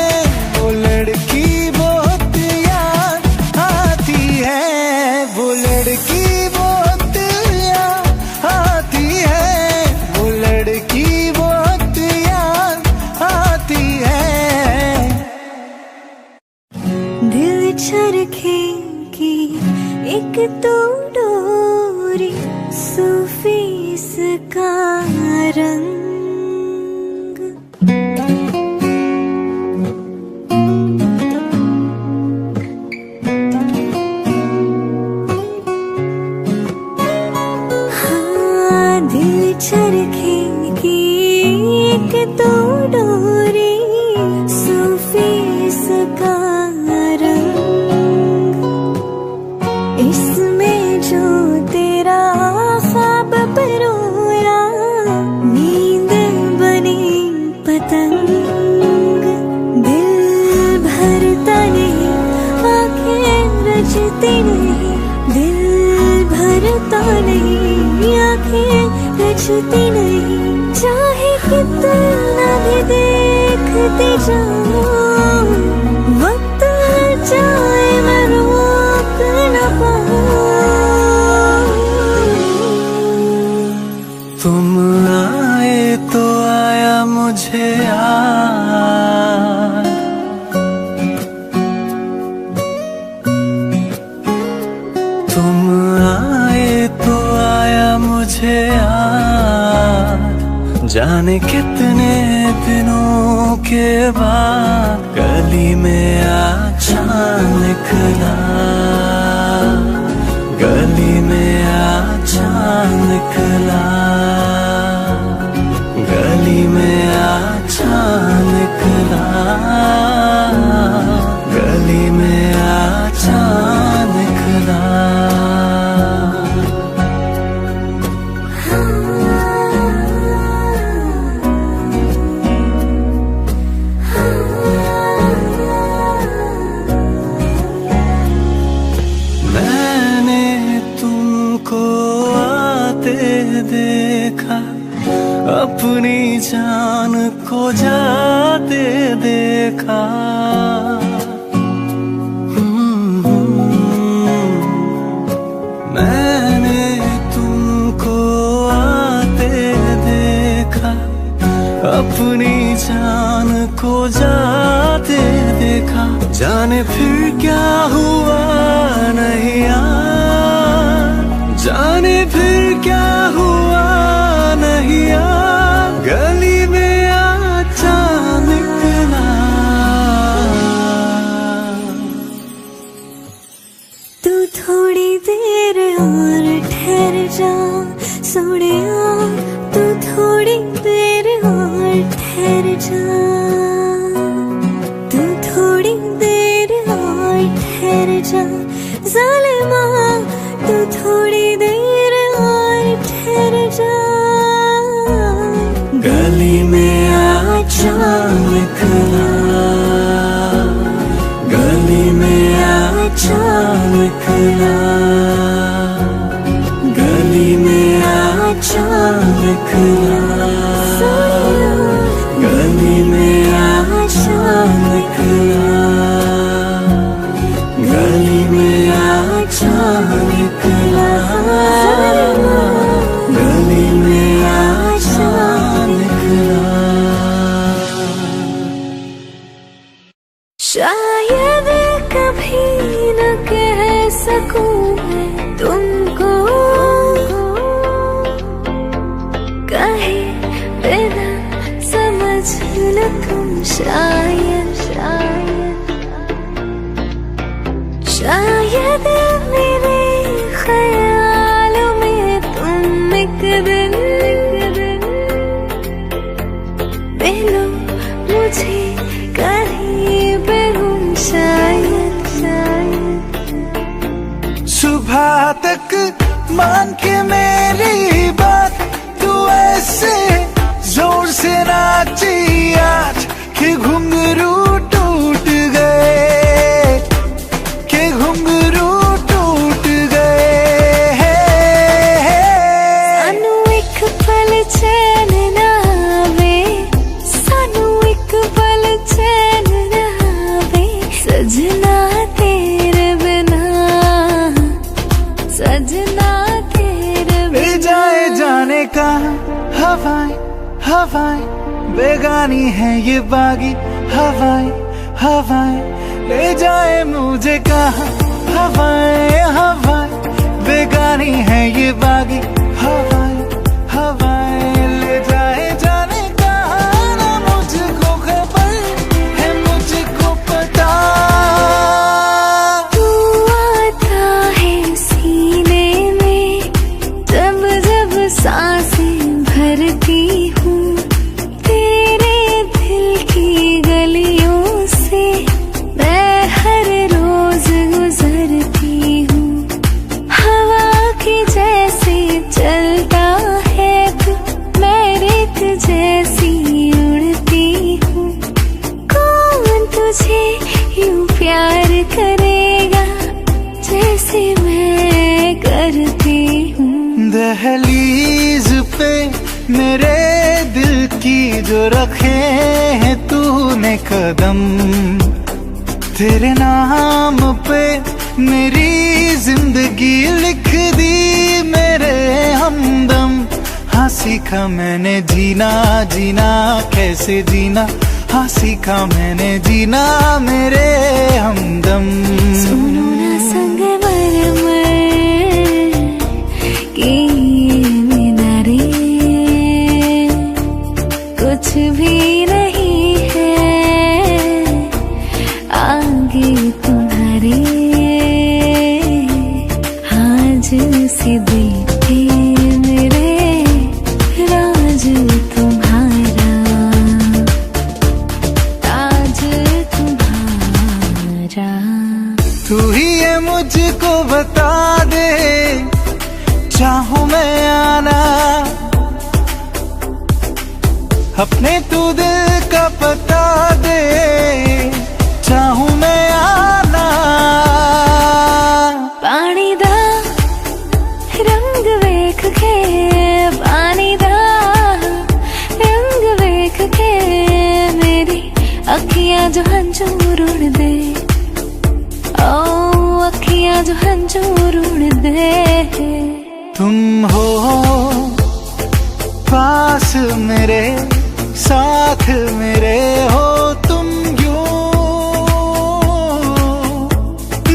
वो लड़की बहुत याद आती है, वो लड़की बहुत याद आती है, वो लड़की बहुत याद आती है। दिल चरखे की एक तो डोरी, सूफी इसका रंग। हाँ, दिल चरखे की एक तो डोरी, सूफी इसका रंग। इसमें जो तेरा ख्वाब परोया, नींद बनी पतंग। दिल भरता नहीं, आंखें रचती नहीं, दिल भरता नहीं, आंखें रचती नहीं। चाहे कितना भी देखते जाऊं, वक्त जाए मैं रोक न पाऊं। तुम आए तो आया मुझे याद, तुम आए तो आया मुझे याद। जाने कितने दिनों के बाद गली में चांद निकला, गली में चांद निकला, गली में चांद निकला, गली में चांद निकला। जान को जाते देखा। मैंने तुमको आते देखा, अपनी जान को जाते देखा। जाने फिर क्या हुआ नहीं यार, जाने फिर क्या हुआ नहीं यार, गली में अचानक निकला। तू थोड़ी देर और ठहर जा सोनिया, तू थोड़ी देर और ठहर जा, तू थोड़ी देर और ठहर जा ज़ालिमा, तू थोड़ी देर और ठहर जा। गली में अचानक निकला, गली में अचानक निकला, गली में अचानक निकला, गली में अचानक निकला, गली में अचानक निकला, गली में अचानक निकला। शायद कभी न कह सकूं मैं तुमको, कहे बिना समझ न तुम शायद, शायद मेरे ख्यालों में तुम एक दिन मिलो मुझे कहीं पे हूँ शायद। सुबह तक मान के मेरी बात, तू ऐसे जोर से नाची आज कि घुंघरू टूट गए, कि घुंघरू टूट गए। सानू एक पल चैन ना आवे, सानू एक पल चैन ना आवे, सजना तेरे बिना, सजना तेरे ले बिना। जाए जाने का हवाएं, हवाएं बेगानी है ये बागी हवाएं, हवाएं ले जाए मुझे कहाँ। हवाएं, हवाएं बेगानी है ये बागी हवाएं, हवाएं ले जाए जाने कहाँ। ना मुझको खबर है मुझको पता, तू आता है सीने में जब जब सांसें भरती हूँ, तेरे दिल की गलियों से मैं हर रोज गुजरती हूँ। हवा की जैसे चलता है तू, मैं रेत जैसी उड़ती हूँ। कौन तुझे यूं प्यार करेगा जैसे मैं करती हूँ। दहलीज पे मेरे दिल की जो रखे हैं तूने कदम, तेरे नाम पे मेरी जिंदगी लिख दी मेरे हमदम। हाँ सीखा मैंने जीना, जीना कैसे जीना, हाँ सीखा मैंने जीना मेरे हमदम। सुनो ना संगमरमर की मीनारे, कुछ भी नहीं है आगे तुम्हारे, आज से देखे मेरे राज तुम्हारा, आज तुम्हारा। तू ही ये मुझको बता दे, चाहूं मैं आना अपने, तू दिल का पता दे, चाहूं मैं आना। पानी दा रंग वेख के, पानी दा रंग वेख जो हंजूर उड़ दे, ओ अखियां जो हंजूर उड़ दे। तुम हो पास मेरे, साथ मेरे हो तुम यूं,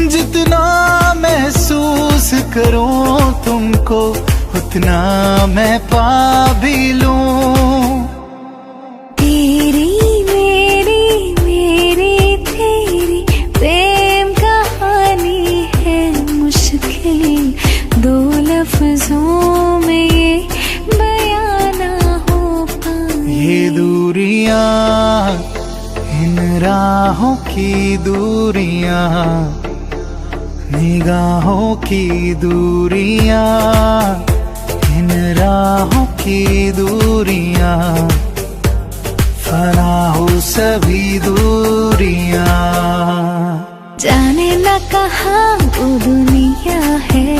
जितना महसूस करूं तुमको उतना मैं पा भी लूं। तेरी मेरी मेरी तेरी प्रेम कहानी है मुश्किल, दो लफ्जों में ये बयां ना हो पाए। ये दूरियां, इन राहों की दूरियां, निगाहों की दूरियां, इन राहों की दूरियां, फना हो सभी दूरियां। जाने ना कहाँ वो दुनिया है,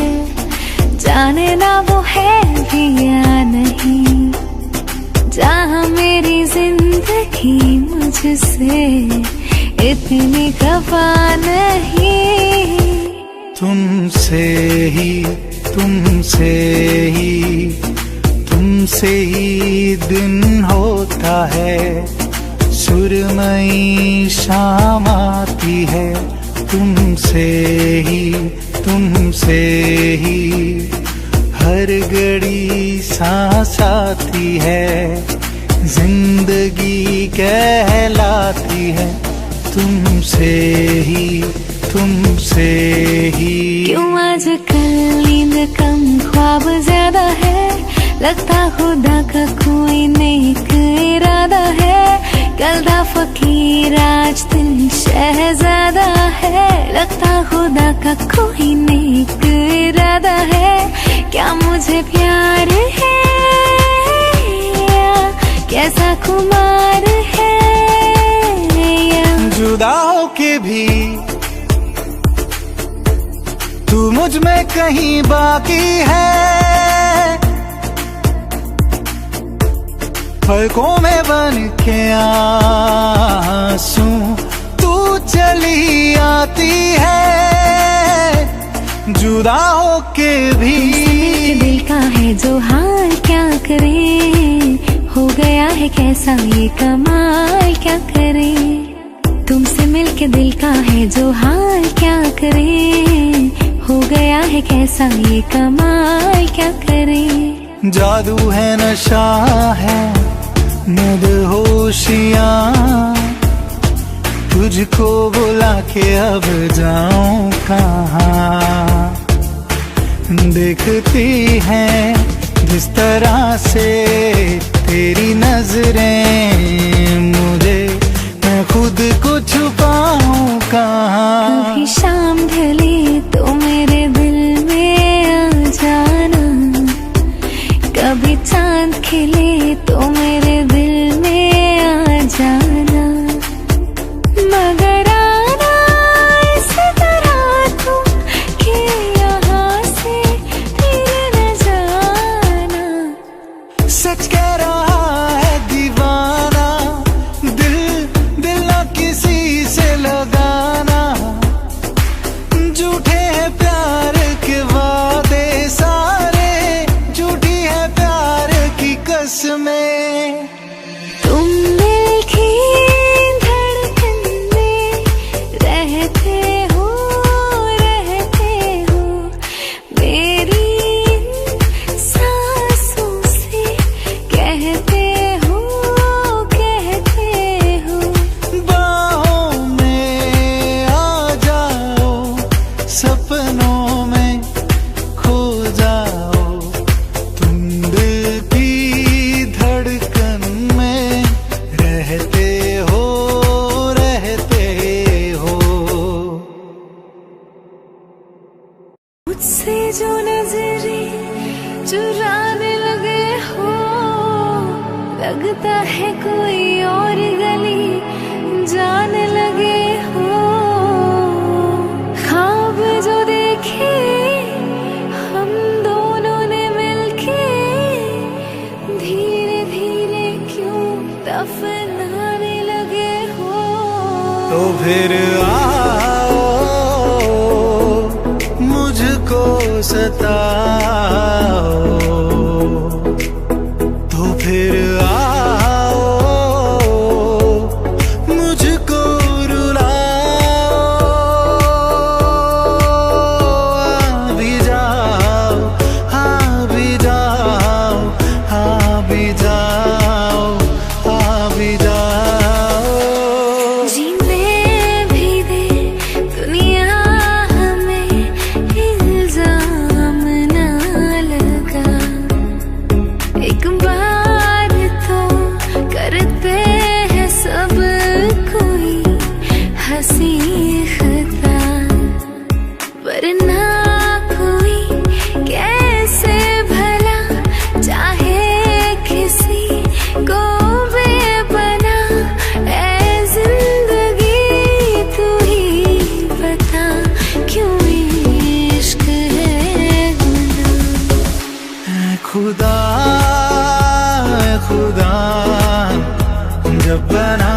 जाने ना वो है भी या नहीं, जहाँ मेरी जिंदगी मुझसे इतनी खफा नहीं। तुमसे ही, तुमसे ही, तुमसे ही दिन होता है, सुरमई शाम आती है। तुमसे ही, तुमसे ही हर घड़ी सांस आती है, जिंदगी कहलाती है। तुमसे ही, तुमसे ही। क्यों आजकल नींद कम ख्वाब ज्यादा है, लगता खुदा का कोई नेक इरादा है। कलदा फकीर आज दिल शहजादा है, लगता खुदा का कोई नेक इरादा है। क्या मुझे प्यार है या कैसा खुमार है, या जुदा होके भी तू मुझ में कहीं बाकी है, पलकों में बन के आंसू तू चली आती है। जुदा होके भी दिल का है जो हाल क्या करे, हो गया है कैसा ये कमाल क्या करे। तुमसे मिलके दिल का है जो हाल क्या करे, हो गया है कैसा ये कमाल क्या करे। जादू है नशा है मदहोशियां, तुझको बुला के अब जाऊं कहाँ। देखती है जिस तरह से तेरी नजरें मुझे, मैं खुद को छुपाऊं कहाँ। कभी शाम ढले तो मेरे दिल में आ जाना, कभी चांद खिले तो मेरे दिल में आ जाना। मगर आना इस तरह तो कि यहाँ से फिर न जाना। सच कह रहा है दीवाना, दिल दिल ना किसी से लगाना। झूठे हैं प्यार के वादे सारे, झूठी है प्यार की कसमें। तुम दिल की धड़कन में रहते हो मेरी सांसों से, कहते हो बाहों में आ जाओ, सपनों में खो जाओ। तुम दिल की धड़कन में रहते हो। मुझसे जो नजरें चुराने लगे हो, लगता है कोई और गली जाने लगे हो। ख्वाब जो देखे हम दोनों ने मिलके, धीरे धीरे क्यों दफनाने लगे हो। तो फिर आओ मुझको सताओ, तो फिर आओ मुझको रुलाओ, आ भी जाओ, आ भी जाओ, आ भी जाओ, आ भी जाओ। जीने भी दे दुनिया हमें, इल्जाम ना लगा। एक बार तो करते हैं सब कोई हंसी खता, वरना कोई कैसे भला चाहे किसी को बेबना। ऐ जिंदगी तू ही बता, क्यों इश्क है गुनाह। ऐ खुदा, ऐ खुदा, जब बना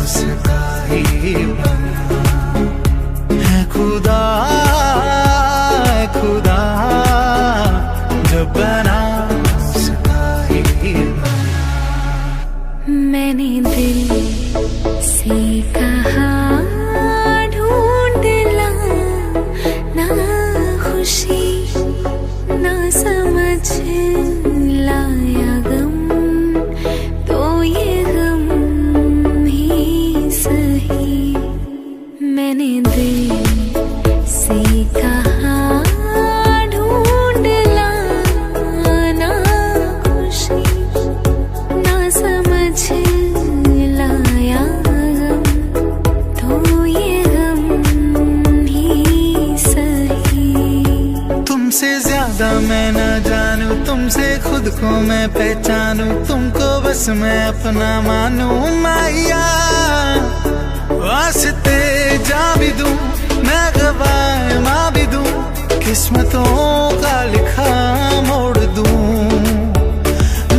उसका ही बना। ऐ खुदा, ऐ खुदा, जब बना उसका ही बना। मैंने दिल से कहा ढूंढ ला ना खुशी, ना समझ लाया गम, तो ये गम ही सही। मैंने दिल से कहा ढूंढ ला ना खुशी, ना समझ लाया गम, तो ये गम ही सही। तुमसे ज्यादा मैं न जानूं, तुमसे खुद को मैं पहचानूं, तुमको बस मैं अपना मानूं। माया वास्ते जा भी दूं, मैं गवाह माँ भी दूं, किस्मतों का लिखा मोड़ दूं।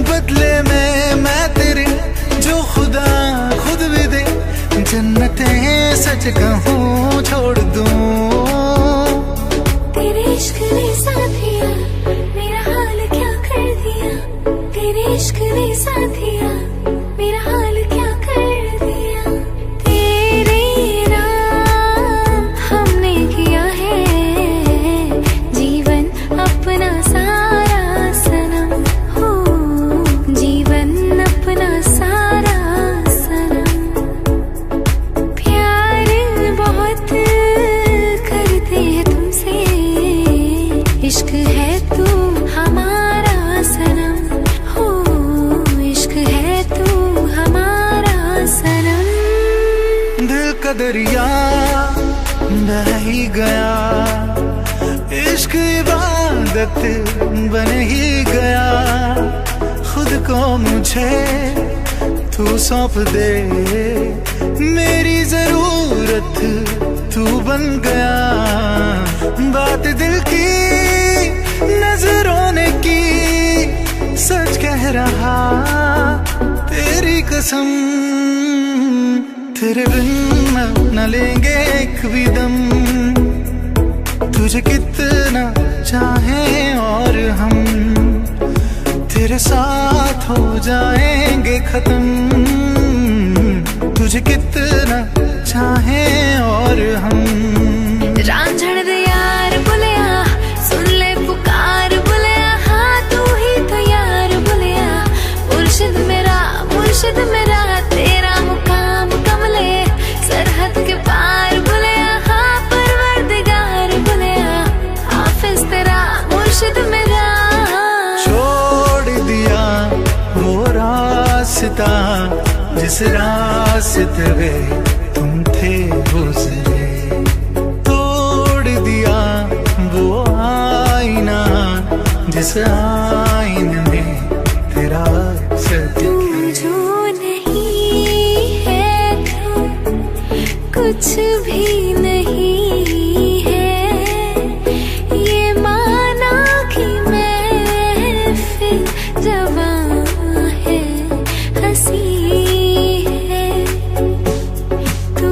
बदले में मैं तेरे जो खुदा खुद भी दे, जन्नतें सच कहूँ छोड़ दूं। तेरे इश्क ने साथिया मेरा हाल क्या कर दिया, तेरे इश्क ने साथिया मेरा हाल क्या कर दिया। तेरे नाम हमने किया है जीवन अपना सारा सनम, हो जीवन अपना सारा सनम। प्यार बहुत करते हैं तुमसे, इश्क है तू हमारा सनम, हो इश्क है तू हमारा सनम। दिल का दरिया बह ही गया, इश्क इबादत बन ही गया। खुद को मुझे तू सौंप दे, मेरी जरूरत तू बन गया। बात दिल की नजरों ने की, सच कह रहा तेरी कसम। तेरे बिन न लेंगे एक भी दम, तुझे कितना चाहें और हम, तेरे साथ हो जाएंगे खत्म। तुझे कितना चाहें और हम। रांझण दे यार बुलिया, सुन ले पुकार बुलिया, हाँ तू ही तो यार बुलिया। मुर्शिद मेरा तेरा मुकाम कमले, सरहद के पार बुलिया, हाँ परवरदिगार बुलिया। हाफिज तेरा मुर्शिद मेरा, छोड़ दिया वो रास्ता जिस रास्ते पे तुम थे गुजरे, तोड़ दिया वो आईना जिस आईने में तेरा तू जो नहीं है तो कुछ भी नहीं है। ये माना कि मैं फिर जवां है, हंसी है। तू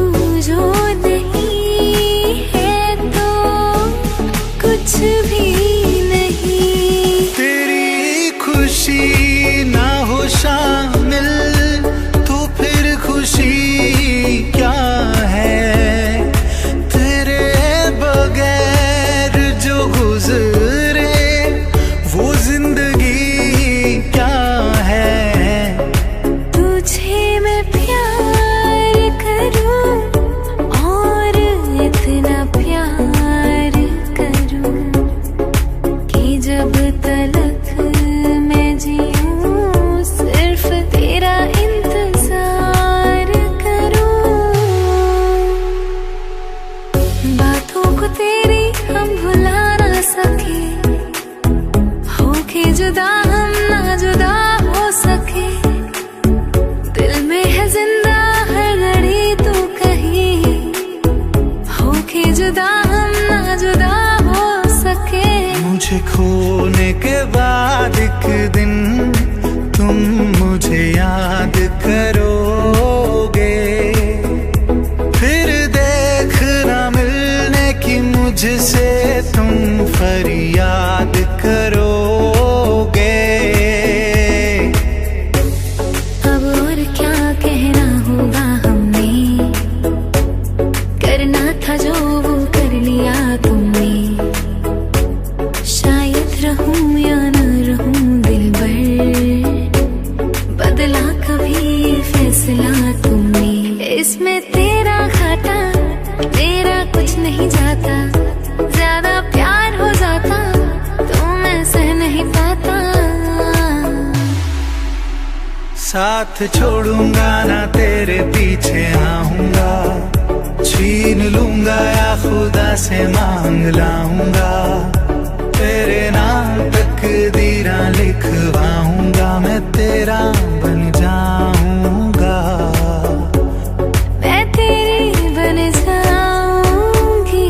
ही मैं प्यार करूं और इतना प्यार करूं कि जब तलक मैं जीऊं सिर्फ तेरा इंतजार करूं। बातों को तेरी हम भुला ना सके, होके जुदा हम ना जुदा हो सके। दिल में है जिंदा हर घड़ी तू कहीं, होके जुदा हम ना जुदा हो सके। मुझे खोने के बाद एक दिन तुम मुझे याद करोगे, फिर देखना मिलने की मुझसे तुम फरियाद करोगे। अब और क्या कहना होगा हमने, करना था जो वो कर लिया तुमने। शायद रहूं या न रहूं दिलबर, बदला कभी फैसला तुमने। इसमें तेरा घाटा मेरा कुछ नहीं जाता, ज्यादा प्यार हो जाता तो मैं सह नहीं पाता। साथ छोड़ूंगा ना तेरे पीछे आऊंगा, छीन लूंगा या खुदा से मांग लाऊंगा। तेरे नाम तकदीरा लिखवाऊंगा, मैं तेरा बन जाऊंगा। मैं तेरी बन जाऊंगी।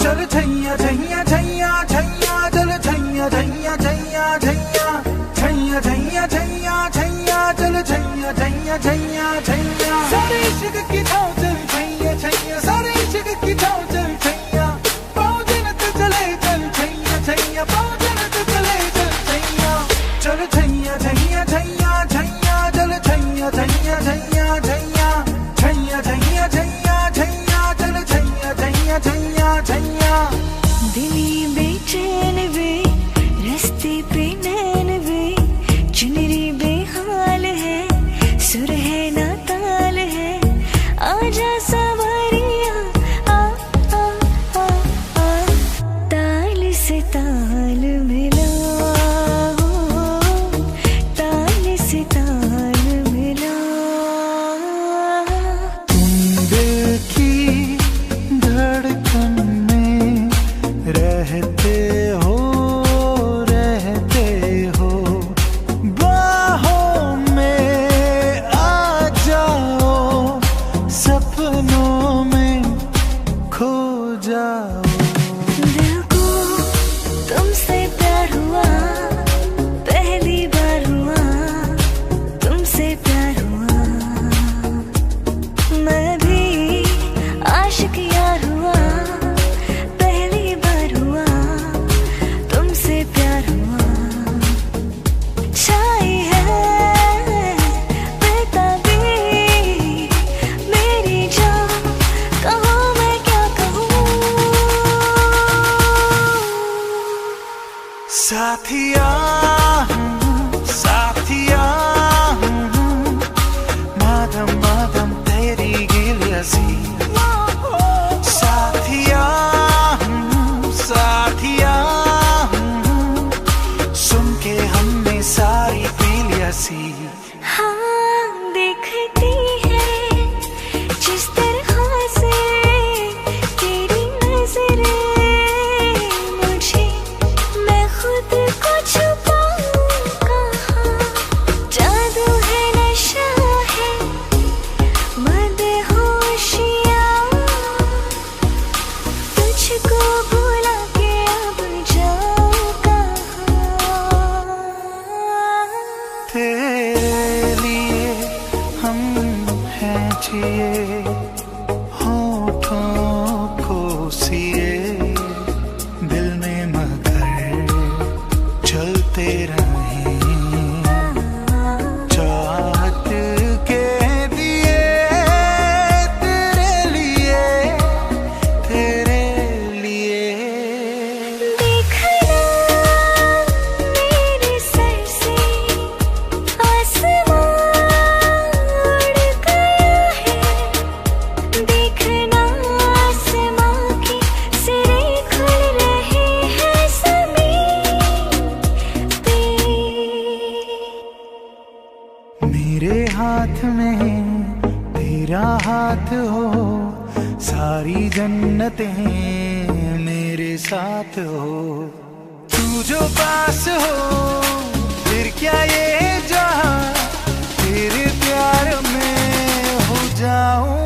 चल छैया छैया छैया छैया, चल छैया छैया छैया छैया, छैया छैया छैया छैया, चल छैया छैया छैया छैया। सारे इश्क की छाव चल छैया छैया, सारे इश्क की छाव चल छैया। पाँव जन्नत चले चल छैया छैया, पाँव जन्नत चले चल छैया। चल छैया छैया छैया छैया, चल छैया छैया छैया छैया, छैया छैया छैया छैया, चल छैया छैया छैया छैया। दिली बेचैन वे, रास्ते पे नैन वे, चुनरी बेहाल है, सुर है ना ताल है। आजा सवारिया आ आ आ आ, ताल से ताल मिला, ताल से ताल मिला। तुम दिल की धड़कन में रहते हो, रहते हो। बाहों में आ जाओ, सपनों में खो जाओ। दिल को तुमसे प्यार हुआ, पहली बार हुआ तुमसे प्यार हुआ। मैं भी आशिक यार हुआ, पहली बार हुआ तुमसे प्यार हुआ। छाई है बेताबी मेरी जान, कहो मैं क्या कहूँ। साथिया साथिया, मादम मादम तेरी गिलियासी। साथिया साथिया, सुन के हमने सारी पी लिया सी। हाँ देखती है जिस तरह से तेरी नजरें मुझे, मैं खुद को छुपाऊं कहाँ। जादू है नशा है मदहोशियाँ, तुझको भुला के अब जाऊं कहाँ। तेरे लिए हम हैं जिए, होठों को सिए, दिल में मगर चलते रहें। चाहत मेरा हाथ हो, सारी जन्नतें मेरे साथ हो। तू जो पास हो फिर क्या ये जहां, तेरे प्यार में हो जाऊं।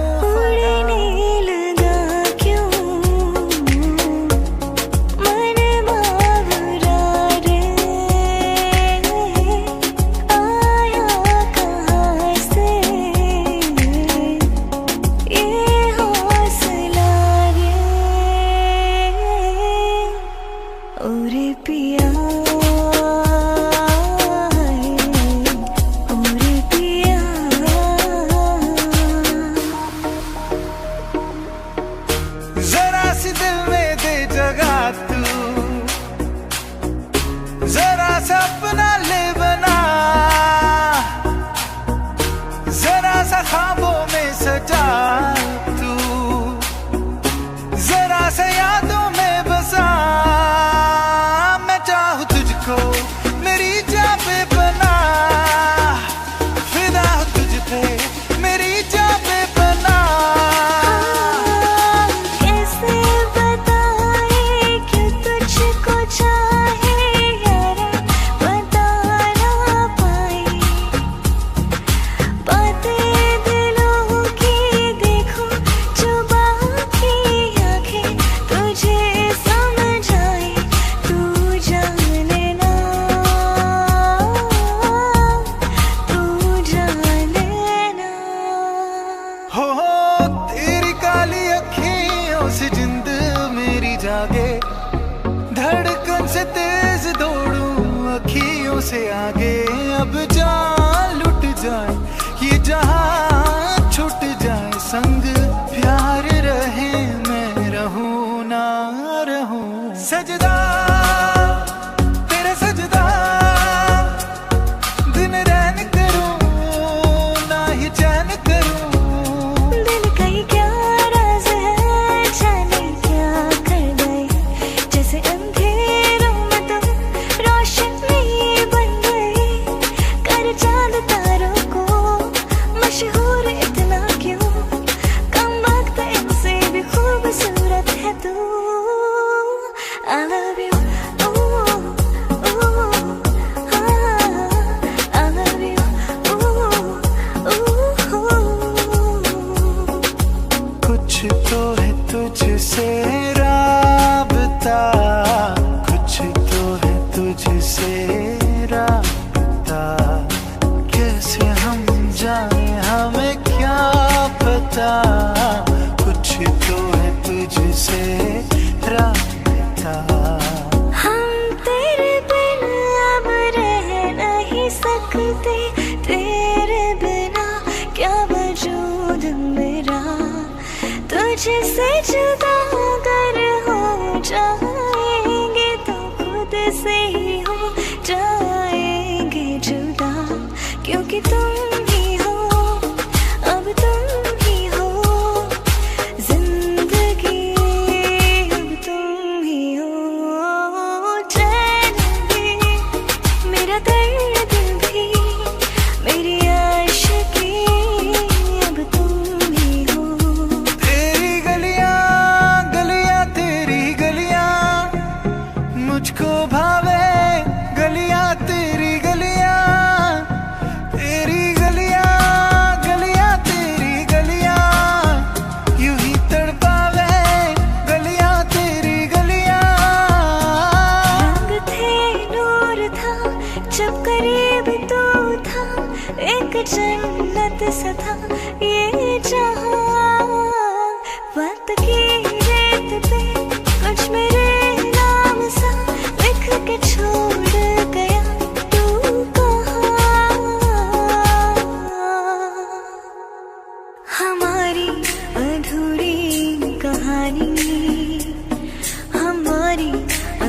जरा सा अपना ले बना, जरा सा ख्वाबों में सजा तू, जरा सा यादों में बसा। मैं चाहूं तुझको मेरी जान पे बना, फिदा हूं तुझ पे मेरी जान पे बना। कैसे बताए कि तुझको चाहे धड़कन से तेज दौड़ूं अखियों से आगे, अब जान लुट जाए ये जहां छूट जाए, संग प्यार रहे मैं रहूं ना रहूं। सजदा तेरा सजदा दिन रैन करूं ना ही चैन करूं। दिल का ये क्या राज है जाने क्या कर गए, जैसे अंधेरों में तुम रोशनी बन गए। कर चांद तारों को मशहूर इतना क्यों, कम वक्त इनसे भी खूबसूरत है तू। I love you, ooh, ooh, I love you, ooh, ooh। कुछ तो है तुझसे राबता, कुछ तो है तुझसे राबता, कैसे हम जाने हमें क्या पता। कुछ तो है तुझसे राबता। हम तेरे बिन अब रह नहीं सकते, तेरे बिना क्या वजूद मेरा। तुझसे जुदा अगर हो जाएंगे तो खुद से ही हो जाएंगे जुदा, क्योंकि तुम ही हो अब तुम ही हो जिंदगी, अब तुम ही हो चैन भी, मेरा दर्द भी, मेरी आशिकी, अब तुम ही हो। तेरी गलियां गलियां तेरी गलियां मुझको भावे, गलियां तेरी गलियां, तेरी गलियां गलियां तेरी गलियां यूं ही तड़पावे, गलियां तेरी गलियां। रंग थे नूर था जब करीब तू था, एक जन्नत सा था ये जहां। वक्त की रेत पे कुछ मेरे नाम सा लिख के छोड़ गया तू कहाँ। हमारी अधूरी कहानी, हमारी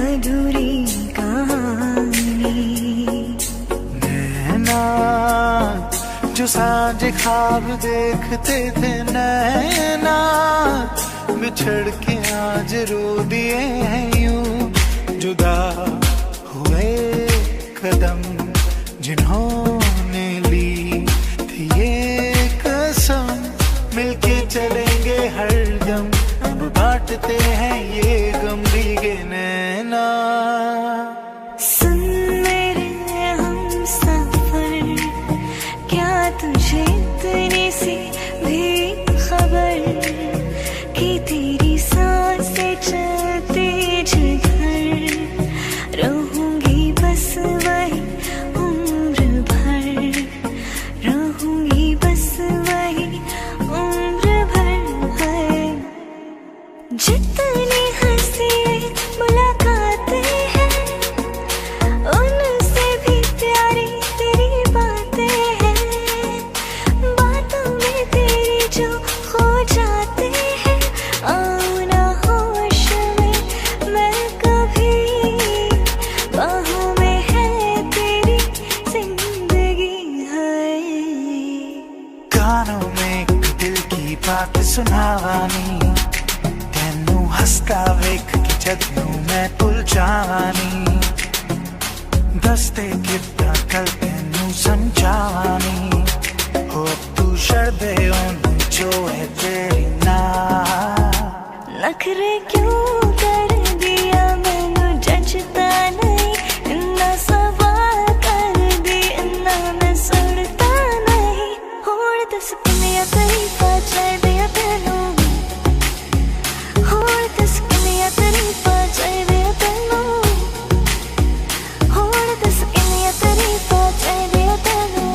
अधूरी कहानी। नैना जो सांझ ख्वाब देखते थे नैना, बिछड़ के आज रो दिए हैं यूं। जुदा हुए कदम जिन्होंने ली थी ये कसम, मैं एक दिल की बात सुनावानी, तेनू हसता वेख के जदू मैं भुल जावानी, दसते कितना कल तेनू समझावानी, हो तू शर्दे ओनू जो है तेरी ना। नखरे क्यों कर दिया मैनू जचता नहीं, इन्ना सवाल कर दी इन्ना मैं सुनता नहीं, होण दस किन्नियां तरीफां चाहिदियां तैनू, होण दस किन्नियां तरीफां चाहिदियां तैनू, होण दस किन्नियां तरीफां चाहिदियां तैनू,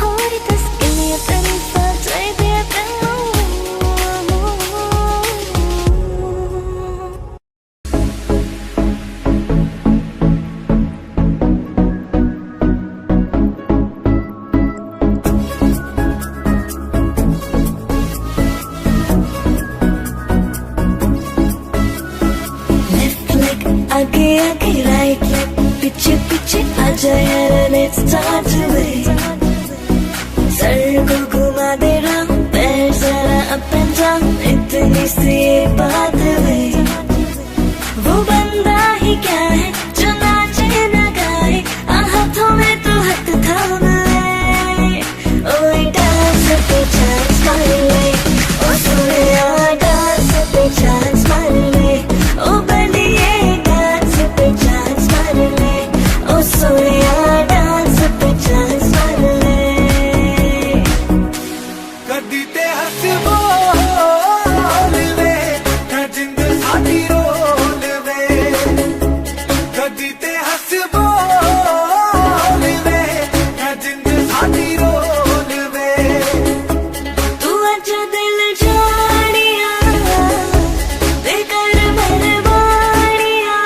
होण दस किन्नियां तरीफां चाहिदियां तैनू। आगे आगे राइट लेफ्ट पीछे पीछे आजा यार let's start away, सर को घुमा दे रहा पैर जरा up and down, इतनी सी बात है, वो बंदा ही क्या है जो नाचे ना गाए, हाथों में तो हाथ थाम ले, ओए डांस पे चांस मार ले, ओ सोनिया डांस पे चांस मार ले, ओ बलिए डांस पे चांस मार ले, ओ सोनिया डांस पे चांस मार ले। कदी ते हस बोल वे ना जिंद साडी रोल वे, कदी ते हस बोल वे ना जिंद साडी रोल वे, तू अच्छा दिल जानिया ते कर मेहरबानिया,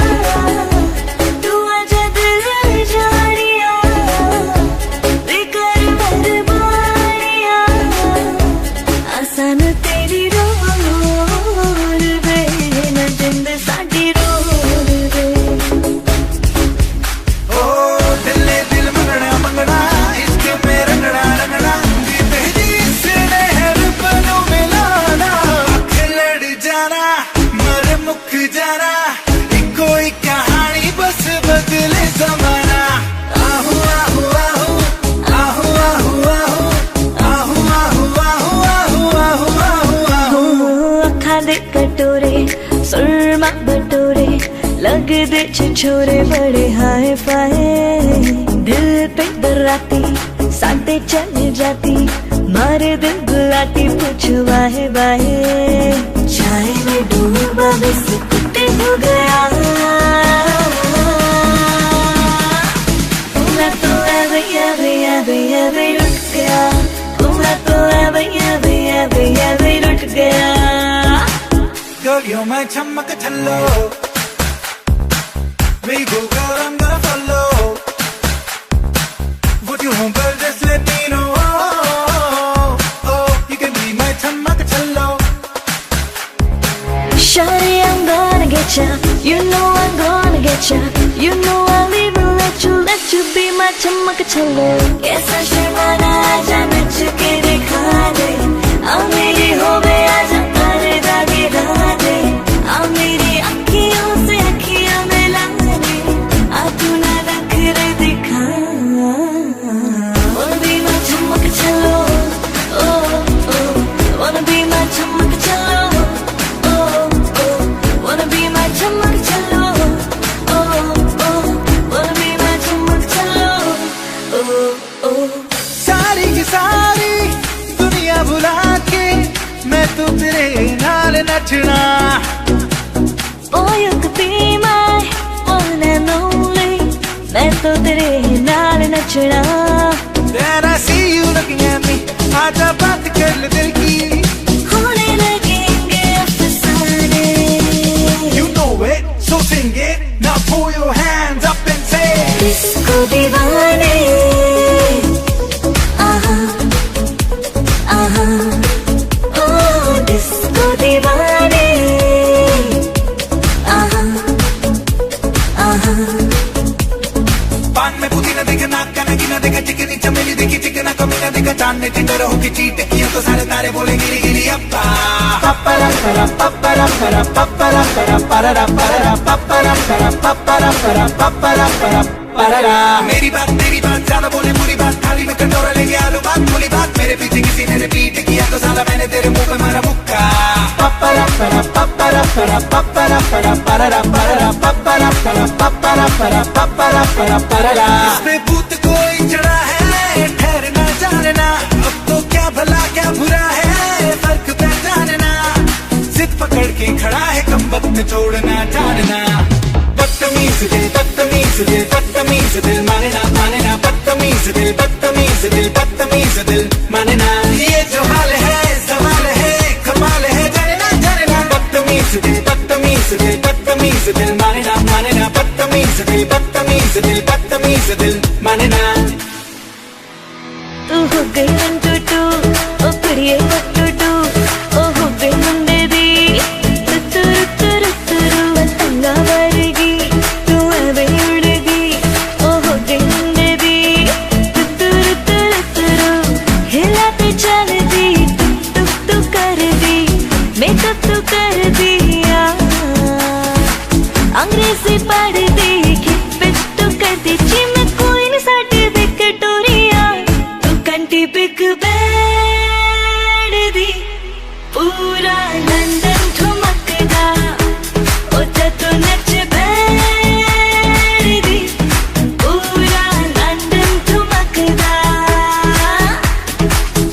तू अच्छा दिल जानिया ते कर मेहरबानिया, आसान तेरी रोल वे ना जिंद साडी रोल वे। ओ दिले दिल मंगना मंगना इश्क में रंगना रंगना, तहदीस नहर बनो मिलाना, अख लड़ जाना मर मुक जाना, इको ही कहानी बस बदले जमाना, आहू आहू आहू आहू आहू आहू आहू आहू आहू आहू आहू आहू। अखा दे कटोरे सुरमा बटोरे लगदे छिछोरे बड़े हाय पाए, दिल पे दर्राती साथे चले जाती, मारे दिल गुलाटी पूछ वाहे वाहे, चाय में डूबा बिस्कुट हो गया, मैं तो अभी अभी अभी अभी लुट गया, मैं तो अभी अभी अभी अभी लुट गया। Girl, you're my chammak challo, we go girl, I'm gonna follow, what you want girl, just let me know, oh, you can be my chammak challo. Shawty, I'm gonna get ya, you know I'm gonna get ya, you know I'll even let you be my chammak challo. कैसा शर्माना आजा नच के दिखा दे, आ मेरी हो बे आजा तारे दागे दे, आ मेरी अखियों से अखियां मिला दे, आ तू ना नखरे दिखा, wanna be my chammak challo, oh oh, wanna be my chammak challo, oh oh, wanna be my chammak challo, oh oh, wanna be my chammak challo, oh oh। सारी की सारी दुनिया भुला के मैं तो तेरे नाल नचना, Oh, you could be my one and only, मैं तो तेरे नाल नचना। Then I see you looking at me, आजा बात कर ले दिल की, होने लगेंगे अफसाने, you know it, so sing it, now pull your hands up and say, disco दीवाने, आहा आहा, ओ डिस्को दीवाने, आहा आहा। पान में पुदीना देखा नाक का नगीना देखा चिकनी चमेली देखी चिकना कमीना देखा चांद ने चिंगर अगर होके चीट किया तो सारे तारे बोले गिली गिली अप्पा पप्परा परा पप्परा परा पप्परा परा पररा पररा पप्परा परा पप्परा परा पप्परा परा पररा। मेरी बात तेरी बात ज्यादा बोले बुरी बात, थाली में कटोरा लेके आलू बात बोली बात, मेरे पीछे किसी ने रिपीट किया तो साला मैंने तेरे मुंह पे मारा मुक्का पप्परा परा पप्परा परा पप्परा परा पररा पररा पप्परा परा पप्परा परा पप्परा परा पररा। इसमें भूत कोई चढ़ा है ठहरना जानना, अब तो क्या भला क्या बुरा है फर्क पहचानना, जिद पकड़ के खड़ा है कम वक्त छोड़ना जानना। बदतमीज दिल बदतमीज दिल बदतमीज दिल माने ना बदतमीज दिल बदतमीज दिल बदतमीज दिल माने ना। ये जो हाल है सवाल है कमाल है जाने ना बदतमीज दिल बदतमीज दिल बदतमीज दिल माने ना बदतमीज दिल बदतमीज दिल बदतमीज दिल माने ना। तू हो गई वन टू टू ओ कुड़िए वन टू टू ओ हो गई मुंडे दी तुरु तुरु तुरु पतंगा वर्गी तू अबे उड़गी ओ हो गई मुंडे दी तुरु तुरु तुरु हिलाते चल दी टुक टुक कर दी मेकअप तू कर दिया अंग्रेजी पढ़ दी खिप तू कर दी चिम कोई न साटे विक्टोरिया कंटी बिग बैड दी पूरा लंदन ठुमकदा ओ जतो नच बैड दी पूरा लंदन ठुमकदा।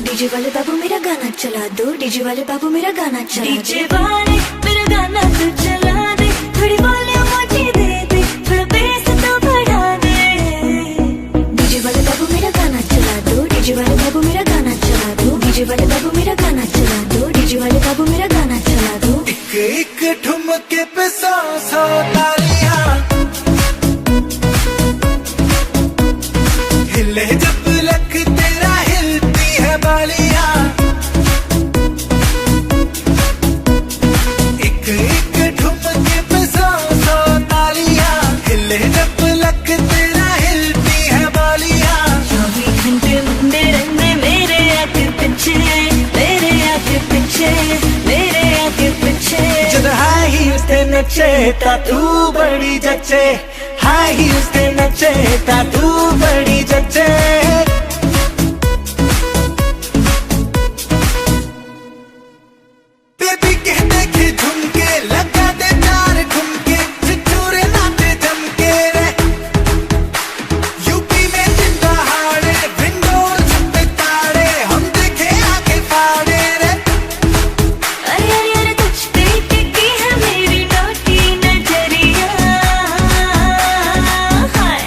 डीजे वाले बाबू मेरा गाना चला दो, डीजे वाले बाबू मेरा गाना चला दो, डीजे वाले मेरा गाना तो चला दे, थोड़ी वॉल्यूम ऊंची दे दे, थोड़ा बेस तो बढ़ा दे। डीजे वाले बाबू मेरा गाना चला दो, डीजे वाले बाबू मेरा गाना चला दो, डीजे वाले बाबू मेरा गाना चला दो, डीजे वाले बाबू मेरा गाना चला दो। एक एक ठुमके पे 100 तालियां हिले जब लक तेरा हिलती है बालियां, एक एक ठुमके पे 100 तालियां हिले जब लक तेरा हिलती है बालियां। 24 घंटे मुंडे रहने मेरे आगे पीछे मेरे आगे पीछे मेरे आगे पीछे। जद हाई हील्स ते नचे ता तू बड़ी जचे, हाई हील्स ते नचे ता तू बड़ी जचे। बेबी कह देखे झुमके लगा दे तार ठुमके छिछोरे नाते जमके रे, यूपी में जिंदा हाड़े विंडोज पे ताड़े हम देखे आगे फाड़े रे। अरे अरे अरे तुझ पे टिकी है मेरी नोटी नजरिया हाय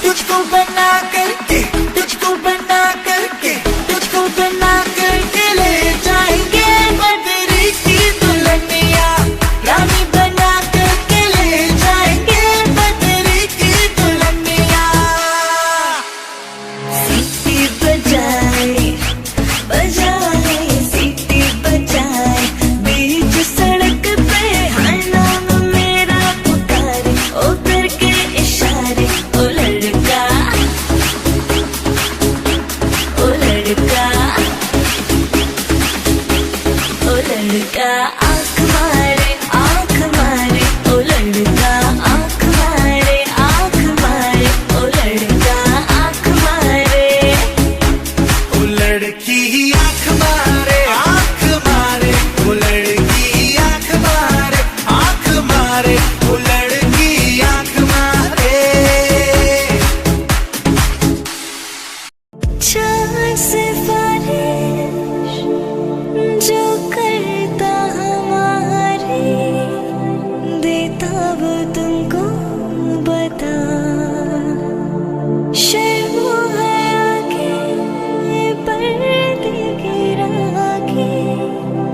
तुझको बना करके तुझको बना करके तुझको बना करके ले जाएंगे बदरी की दुल्हनिया, रानी बना करके ले जाएंगे बदरी की दुल्हनिया। सीटी बजाए बजाए सीटी बजाए बीच सड़क पे हर नाम मेरा पुकारे ओ करके इशारे ओ लड़का ओ लड़का ओ लड़का आँख मारे ओ लड़का आँख मारे ओ लड़का आँख मारे। वो लड़की आँख मारे वो लड़की आँख मारे वो लड़की आँख मारे। चार सिफारिश जो करता हमारी देता वो तुमको बता, शर्म है आगे पर्दे गिरा के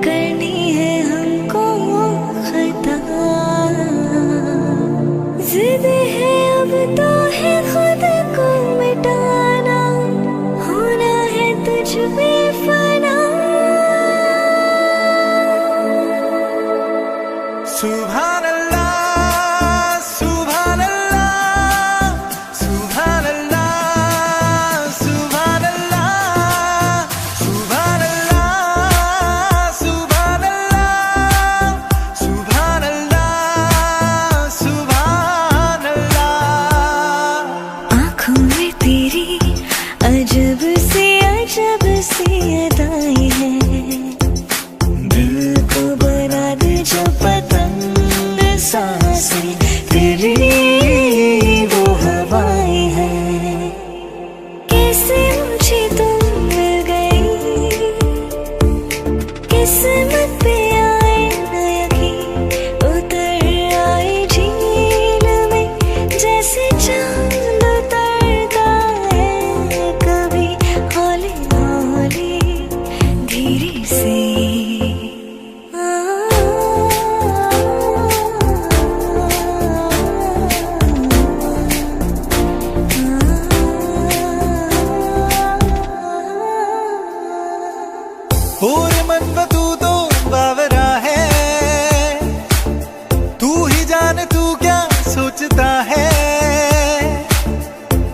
करनी है हमको खता, जिद है अब तो है खुद को मिटाना, होना है तुझ में फना। सुभान अल्लाह सुभान अल्लाह सुभान अल्लाह सुभान अल्लाह सी अजब सी अदाएं हैं, दिल को बना दे जो पतंग सांसें तेरी वो हवाएं हैं। कैसे मुझे तुम मिल गई, किस्मत पे आए न यकीन, उतर आए झील में जैसे चांद उतरता है कभी हौले हौले धीरे से। और मन में तू तो बावरा है, तू ही जाने तू क्या सोचता है,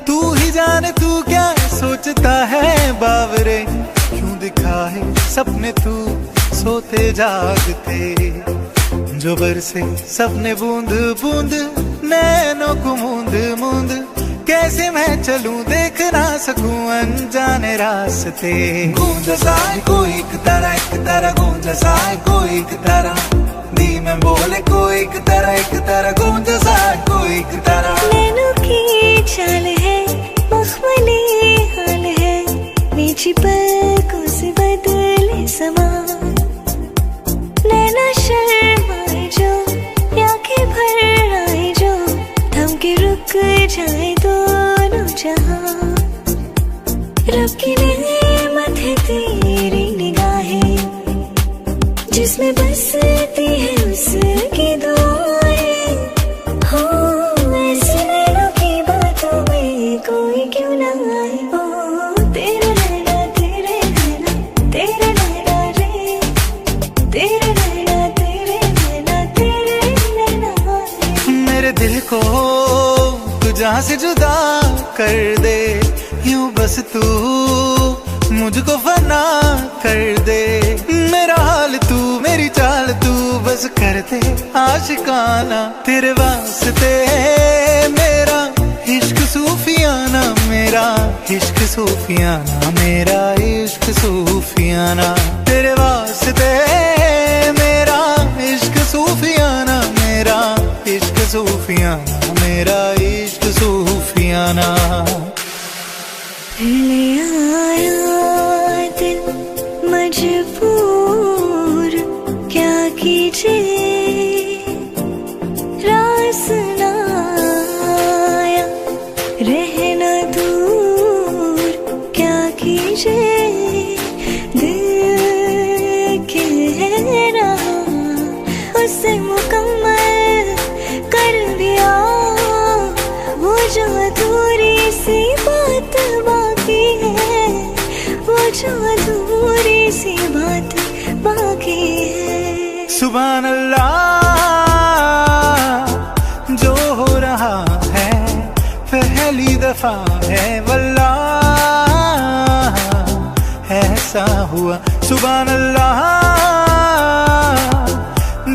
तू ही जाने तू क्या सोचता है। बावरे क्यों दिखा है सपने तू सोते जागते, जो बरसे सपने बूंद बूंद नैनों को मूंद मूंद। कैसे मैं चलूं देख ना सकूं अनजाने रास्ते। गूंज सा है कोई एक तरह गूंज सा है कोई एक तरह, दी में बोले कोई एक तरह गूंज सा है कोई एक तरह। नैनों की चाल है मखमली हाल है, नीची पलकों से बदले समा। नैना शर्माए जो आंखें भर आए जो, थम के रुक जाए दोनों जहां। रब की नेमत है तेरी निगाहें, जिसमें बसती है उसकी दुआएं। हो ऐसे नैनों की बातों में कोई क्यों ना आए। ओ तेरे नैना तेरे नैना तेरे नैना रे, तेरे नैना तेरे नैना तेरे नैना रे। मेरे दिल को तू जहां से जुदा कर दे, यूं बस तू मुझको फना कर दे। मेरा हाल तू मेरी चाल तू बस कर दे आशिकाना। तेरे वास्ते मेरा इश्क सूफियाना, मेरा इश्क सूफियाना, मेरा इश्क सूफियाना। तेरे वास्ते मेरा इश्क सूफियाना, मेरा इश्क सूफियाना, मेरा इश्क सूफियाना। ले आया दिल मजबूर क्या कीजिए, रास ना आया रहना दूर क्या कीजिए। दिल कह रहा उसे मुकम्मल कर दिया, वो जो अधूरी सी बात बाकी है, वो जो अधूरी सी बात बाकी है। सुभान अल्लाह जो हो रहा है पहली दफा है वल्लाह ऐसा हुआ। सुभान अल्लाह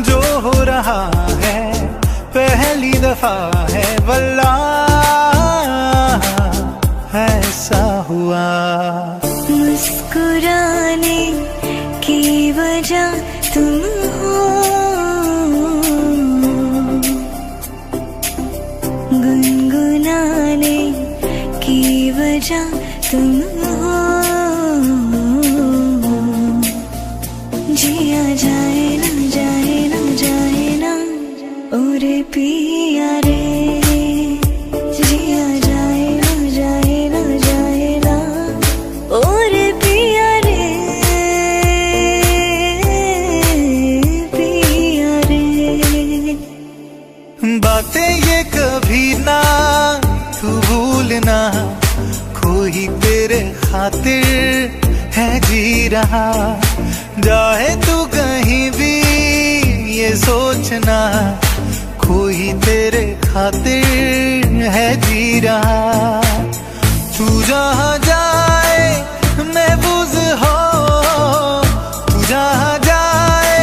जो हो रहा है पहली दफा है वल्लाह ऐसा हुआ। मुस्कुराने की वजह तुम हो, गुनगुनाने की वजह तुम हो। जिया जाए ना जाए ना जाए ना और पिया रे, जिया जाए ना जाए ना जाए ना और पिया रे, पिया रे। बातें ये कभी ना तू भूलना, कोई तेरे खातिर है जी रहा। जाए तू कहीं भी ये सोचना, कोई तेरे खातिर है जी रहा। तू जहाँ जाए महफूज हो, तू जहाँ जाए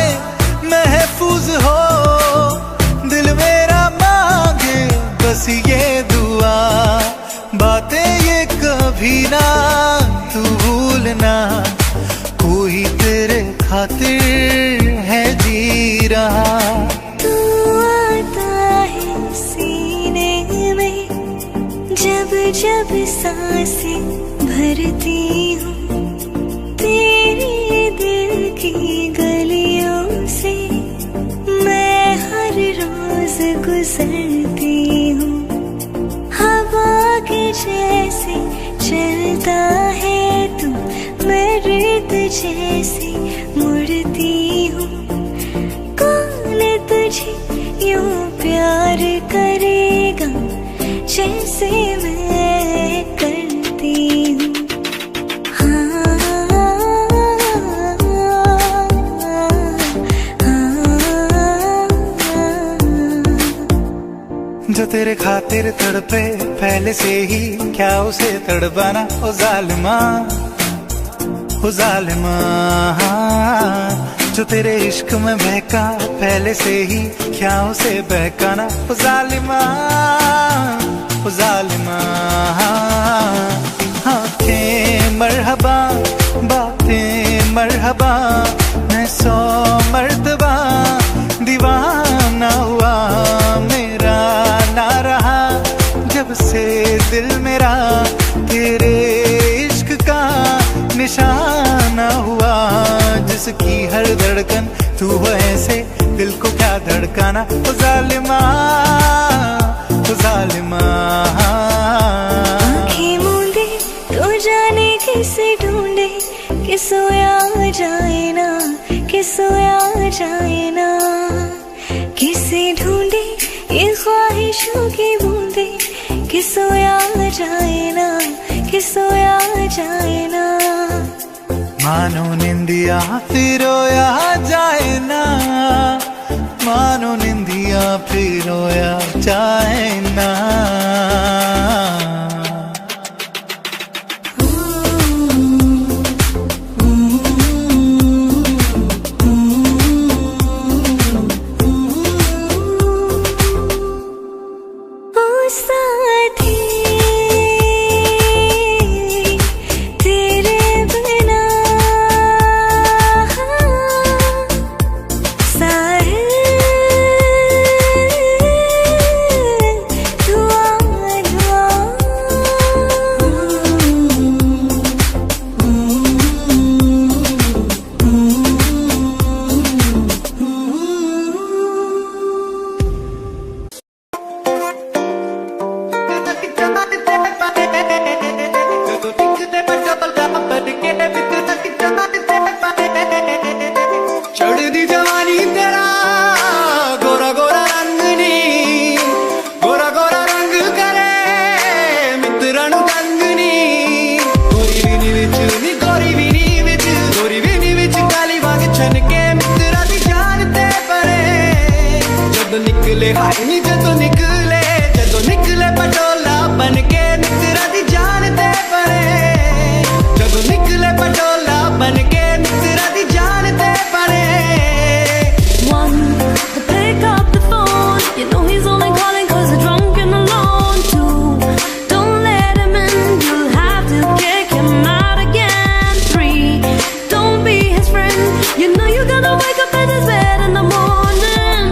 महफूज हो। दिल मेरा मांगे बस ये दुआ, बातें ये कभी ना तू सांसें भरती हूँ तेरे दिल की गलियों से, मैं हर रोज गुजरती हूँ। हवा के जैसे चलता है तू, मैं रेत जैसे मुड़ती हूँ। कौन तुझे यूं प्यार करेगा जैसे मैं करती हूँ। जो तेरे खातिर तड़पे पहले से ही, क्या उसे तड़पाना ओ जालिमा, ओ जालिमा। जो तेरे इश्क में बहका पहले से ही, क्या उसे बहकाना ओ जालिमा, ओ जालिमा। आँखें मरहबा, बातें मरहबा, मैं 100 मर्तबा दीवाना हुआ। मेरा ना रहा जब से दिल मेरा, तेरे इश्क का निशाना हुआ। जिसकी हर धड़कन तू हो ऐसे, दिल को क्या धड़काना ओ जालिमा, ओ जालिमा। आँखें मूंदे तो जाने किसे ढूंढे, कि सोया जाए ना, कि सोया जाए ना। किसे ढूंढे ये ख्वाहिशों की बूंदे, कि सोया जाए ना, कि सोया जाए ना। मानो निंदिया फिर रोया जाए ना, मानो निंदिया फिर रोया जाए ना। चढ़दी जवानी तेरा गोरा गोरा रंग नी, गोरा गोरा रंग करे मित्रा नू तंग नी। गोरी विनी विच नी, गोरी विनी विच, गोरी विनी विच काली वाग छनके मित्रा दी जान ते परे। जदों निकले हाय नी, जदों निकले, जदों निकले पटोला बनके मित्रा दी जान ते परे। जदों निकले पटोला बनके मित्रा दी जान ते परे। Pick up the phone, you know he's only calling 'cause you're drunk and alone. 2, don't let him in, you'll have to kick him out again. 3, don't be his friend, you know you're gonna wake up in his bed in the morning.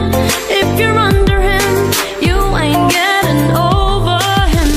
If you're under him, you ain't getting over him.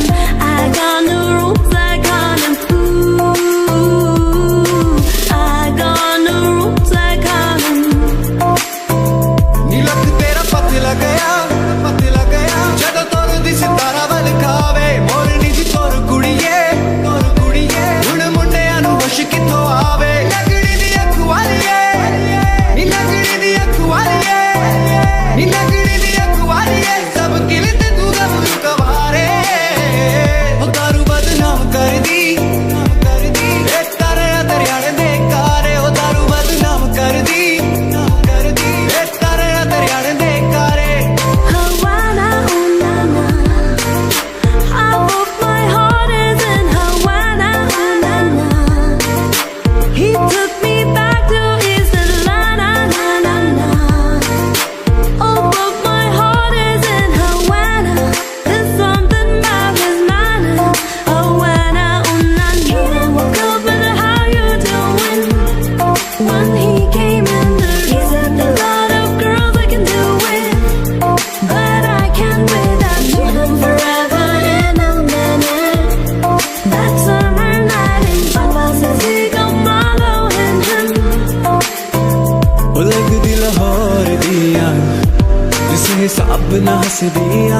हिसाब ना हस दिया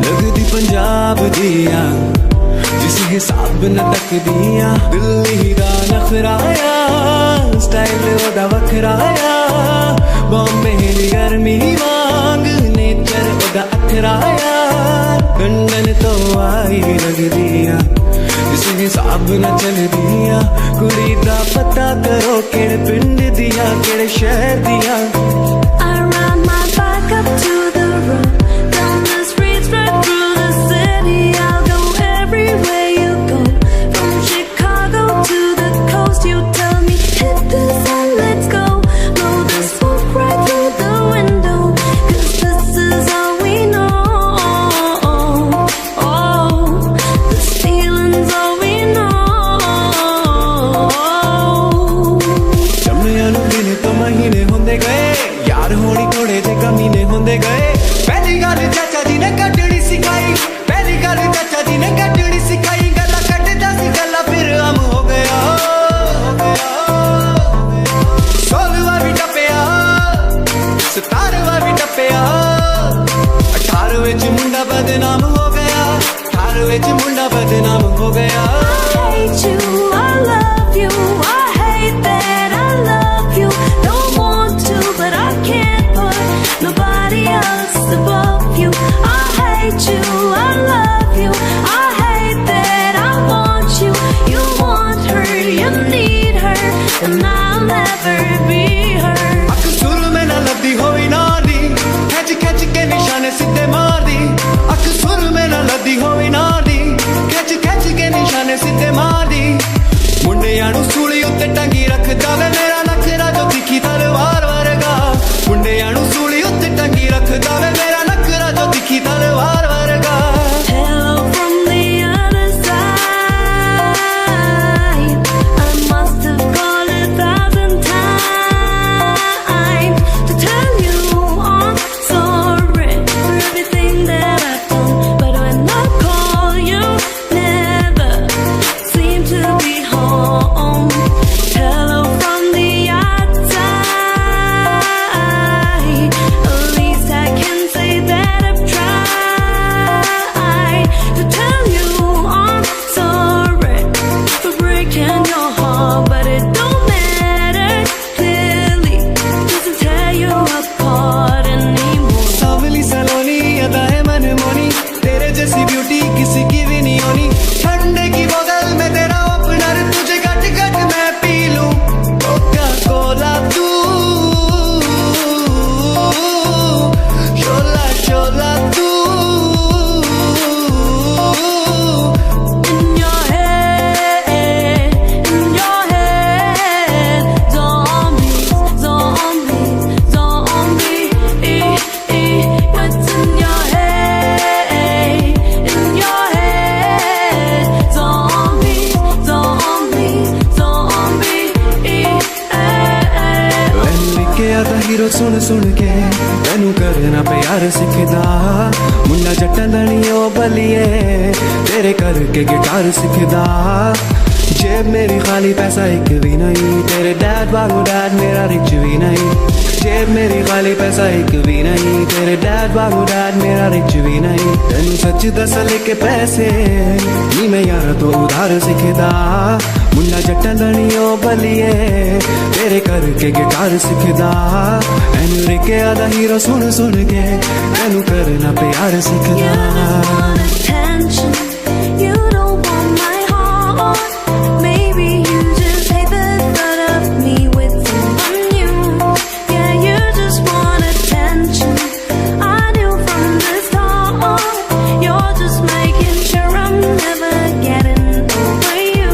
लगदी पंजाब दिया जिस हिसाब न तक दिया दिल्ली दा नखराया स्टाइल ओदा वखराया बॉम्बे दी गर्मी वांग नेचर ओदा अखराया लंदन तो आई लगदिया जिस हिसाब न चल दिया कुड़ी दा पता करो केड़े पिंड दिया केड़े शहर दिया I ride my bike up to the road, down the streets, right through the city. I'll go everywhere you go, from Chicago to the coast. You tell me hit the sun, let's go. Blow the smoke right through the window, 'cause this is all we know. This feeling's all we know. जमने अनु दिन तो महीने होंदे गए यार होनी थोड़े जे कमीने होंदे गए पहली गल चाचा जी ने कटड़ी सिखाई पहली गल चाचा जी ने कटड़ी सिखाई गल्ला कटदा सी गल्ला फिर आम हो गया 16वां भी टपया 17वां भी टपया 18 विच मुंडा बदनाम हो गया 18 विच मुंडा बदनाम हो गया I hate you, I love you, I hate that I love you. Don't want to, but I can't put nobody else above you. I hate you, I love you, I hate that I want you. You want her, you need her, and I'll never be her. अख सुर में न लदी होई नादी खच खच के निशाने सीधे मार दी अख सुर में न लदी होई नादी खच खच के निशाने सीधे मार दी मुंडियां नु सूली उत्ते टंगी रखदा वे मेरा नखरा जो दिखी तलवार वर्गा मुंडियां नु सूली उत्ते टंगी रखदा वे मेरा नखरा जो दिखी तलवार वर्गा Hello from the other side. I must have called 1,000 times to tell you I'm sorry for everything that I've done. But when I call, you never seem to be home. Hello from the outside. At least I can say that I've tried to tell you I'm sorry for breaking your heart, but it don't matter. Clearly doesn't tear you apart anymore. सावली सलोनी अदा है मनमोनी तेरे जैसी beauty किसी की भी नहीं होनी ठंडे की बोतल में तेरा ओपनर तुझे गट गट मैं पी लूं कोका कोला तू शोला शोला तू In your head, zombies, zombies, zombies. What's in your head, zombies, zombies, zombies. लिखे आता हीरो सुन सुन के तैनू करना प्यार सिखदा मुंडा जट्टां दा नी ओ बलिए तेरे करके गिटार सिखदा जेब मेरी खाली पैसा एक भी नहीं तेरे डैड वांगू डैड मेरा रिच भी नहीं जेब मेरी खाली पैसा एक भी नहीं तेरे डैड वांगू डैड मेरा रिच भी नहीं तैनू सच दस लेके पैसे नी मैं यार तो उधार सिखदा मुंडा जट्टां दा नी ओ बलिए तेरे करके गिटार सिखदा एनू रिके आदा हीरो सुन सुन के तैनू करना प्यार You just सिखदा want attention. You don't want my heart. Maybe you just hate the thought of me with someone new. Yeah, you just want attention. I knew from the start. You're just making sure I'm never getting over you.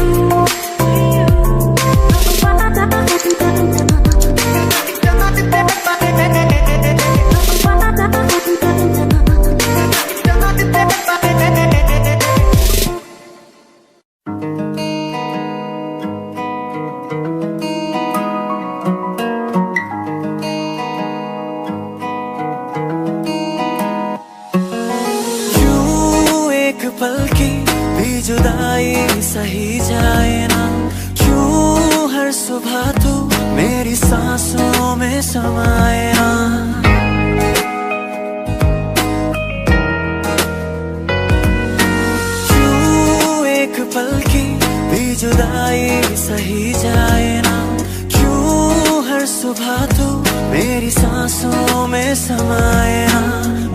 पल की भी जुदाई सही जाए ना क्यों हर सुबह तू मेरी सांसों में समाए ना जुदाई सही जाए ना, क्यों हर सुबह तू मेरी सांसों में समाए ना।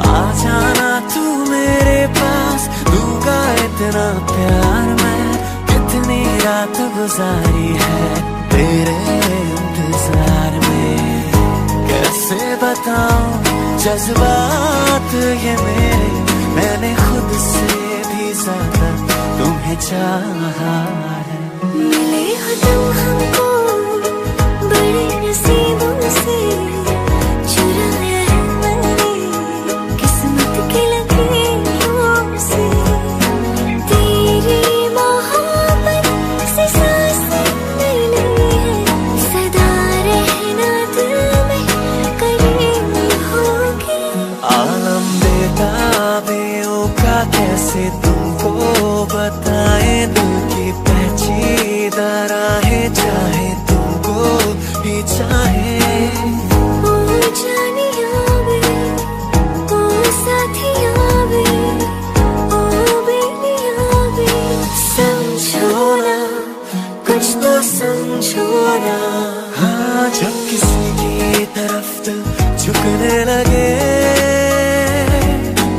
आ जाना तू मेरे पास, दूंगा इतना प्यार मैं, कितनी रात गुजारी है तेरे इंतजार में। कैसे बताऊं जज्बात ये मेरे, मैंने खुद से भी ज्यादा तुम्हें चाहा है। मिले हो तुम हमको बड़े नसीबों से, चुराया है मैंने किस्मत की लकीरों से। तेरी मोहब्बत से सांसें मिली है, सदा रहना दिल में करीब होगी। आलम बेताबियों का कैसे तुमको बताए, दिल की पेचीदा राहें चाहे तुमको भी चाहे। ओ जानिया वे, ओ साथिया वे, ओ बेलिया वे, समझो ना कुछ तो समझो ना। हाँ, जब किसी की तरफ दिल झुकने लगे,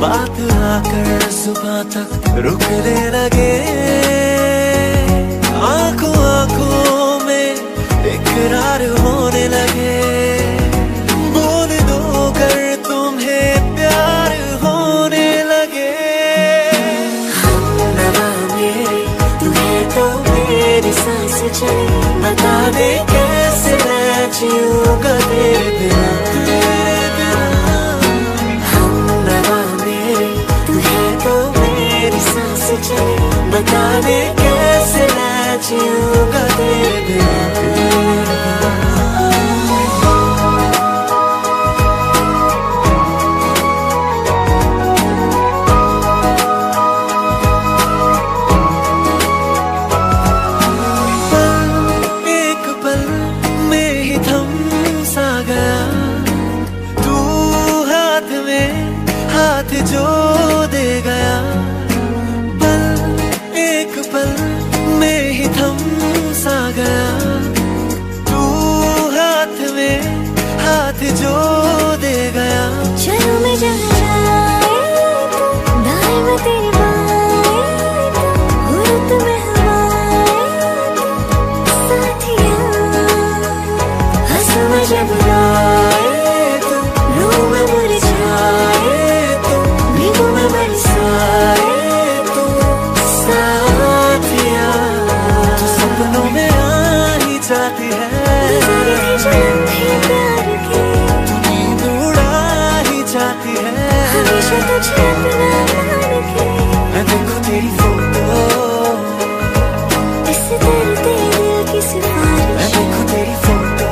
बात आकर सुबह तक रुकने लगे। आंखों आंखों में इकरार होने लगे, बोल दो कर तुम्हें प्यार होने लगे। हमनवा मेरे तू है तो मेरी सांस चले, बता दे कैसे मैं जीऊंगा तेरे बिना। हमनवा मेरे तू है तो मेरी सांस चले, बता दे कैसे मैं जीऊंगा तेरे बिना। एक पल में ही थम सा गया, तू हाथ में हाथ जो दे गया। पल एक पल में ही थम सा गया, तू हाथ में हाथ जो दे गया। चलो मैं जहाँ जाए तो दाएं में तेरे बाएं तो, हो रुत में हवाएं तो साथिया। हंसू मैं जब गाए तो, रो मैं मुरझाए तो, भीगू मैं बरसाए तो साथिया। तू सपनों में आ ही जाती है, गुजारे थे जो लम्हे प्यार के, तू नींद उड़ा ही जाती है। हमेशा तुझे अपना मान के, मैं देखूं तेरी फोटो, इस दर्द दिल की मैं सिफारिश, देखूं तेरी फोटो,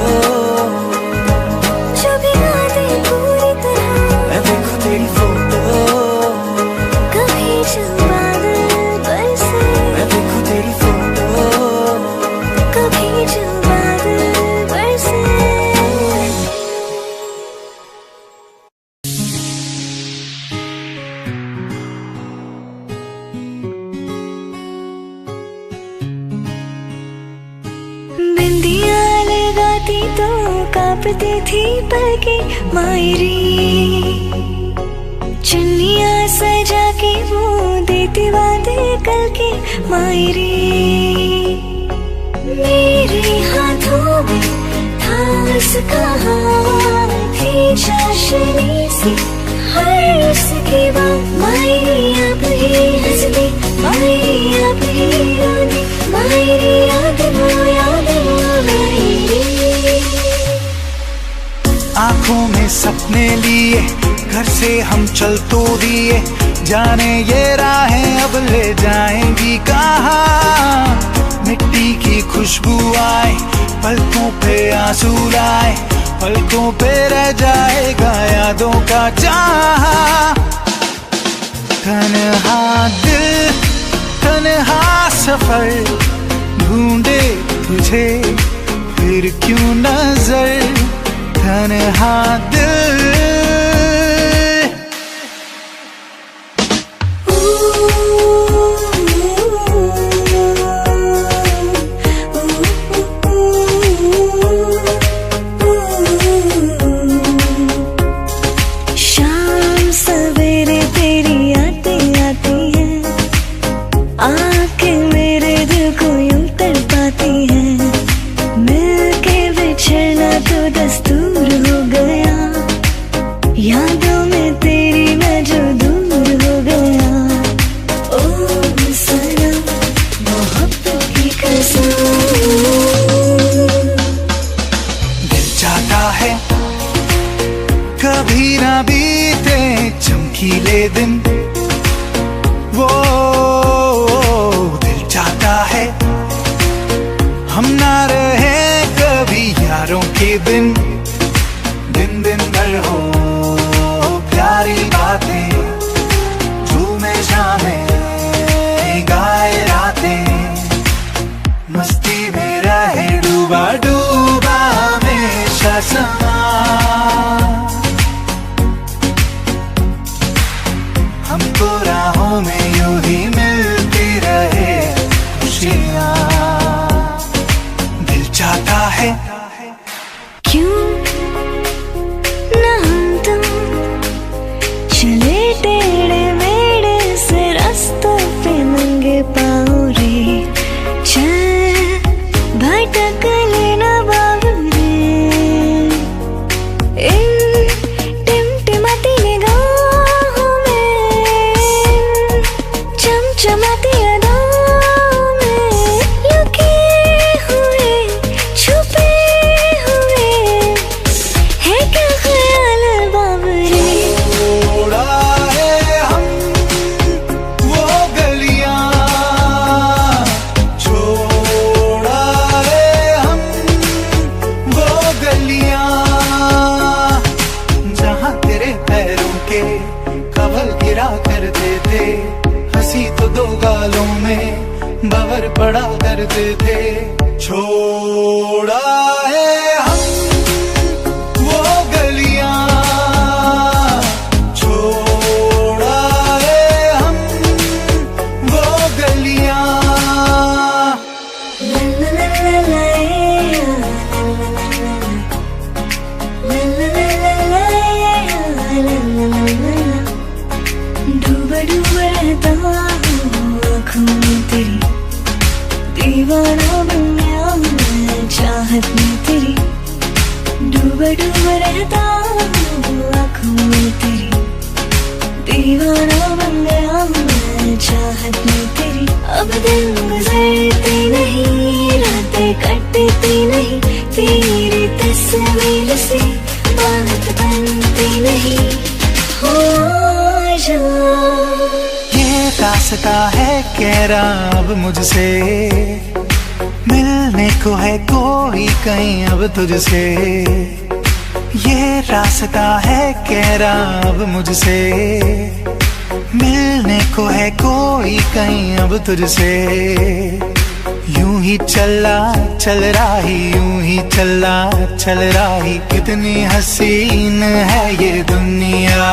जो भिगा दे पूरी तरह। मैं देखूं तेरी फोटो, कभी जब बादल बरसे, मैं देखूं तेरी फोटो। कभी जब बादल बरसे। बिंदिया लगाती तो कांपती थी पलकें मायरी, चुन्नियाँ सजा के वो देती वादे कल के मायरी। मेरे हाथों में था उसका हाथ, थी चाशनी सी हर उसकी बात। मायरी अब ही हंस दे, मायरी अब ही रो दे, मायरी याद वो मायरी। आंखों में सपने लिए घर से हम चल तो दिए, जाने ये राहें अब ले जाएंगी कहाँ। मिट्टी की खुशबू आए, पलकों पे आंसू लाए, पलकों पे रह जाएगा यादों का जहां। तन्हा दिल तन्हा सफर ढूंढे तुझे फिर क्यों नजर। तन्हा दिल बिछड़ना तो दस्तूर हो गया, यादों में तेरी मैं जो दूर हो गया। ओ सनम मोहब्बत की कसम। दिल चाहता है कभी ना बीते चमकीले दिन, वो दिल चाहता है हम ना रहे कभी यारों के दिन। दिन दिन भर हो प्यारी बातें, झूमे शामें गाए रातें, मस्ती में रहे डूबा डूबा हमेशा समा। हमको राहों में यूं ही मिलती रहे खुशियाँ। दिल चाहता है क्यों ना हम तुम चले टेढ़े मेढ़े से रास्तों पे नंगे पाँव रे, चल भटक लेना बाबरे। इन टिमटिमाती निगाहों में, चमचमाती अदाओं में, लुके हुए छुपे हुए है क्या ख्याल बाबरे। छोड़ा है हम वो गलियां, छोड़ा है हम वो गलियां, जहां तेरे पैरों के कवल गिरा करते थे। हंसी तो दो गालों में बवर पड़ा करते थे। छोड़ा है हम वो गलियां, छोड़ा है हम वो गलियां। ला ला ला ला ला डूबा डूबा रहता हूँ आँखों में तेरी, दीवाना बन गया मैं चाहत में तेरी। डूबा डूबा रहता हूँ आँखों में तेरी, दीवाना बन गया मैं चाहत में तेरी। अब दिन गुजरते नहीं, रातें कटती नहीं, तेरी तस्वीर से बात बनती नहीं। हो जा ये रास्ता है कह रहा अब मुझसे, मिलने को है कोई कहीं अब तुझसे। ये रास्ता है कह रहा अब मुझसे, मिलने को है कोई कहीं अब तुझसे। यूं ही चला चल रही, यूं ही चला चल रही, कितनी हसीन है ये दुनिया।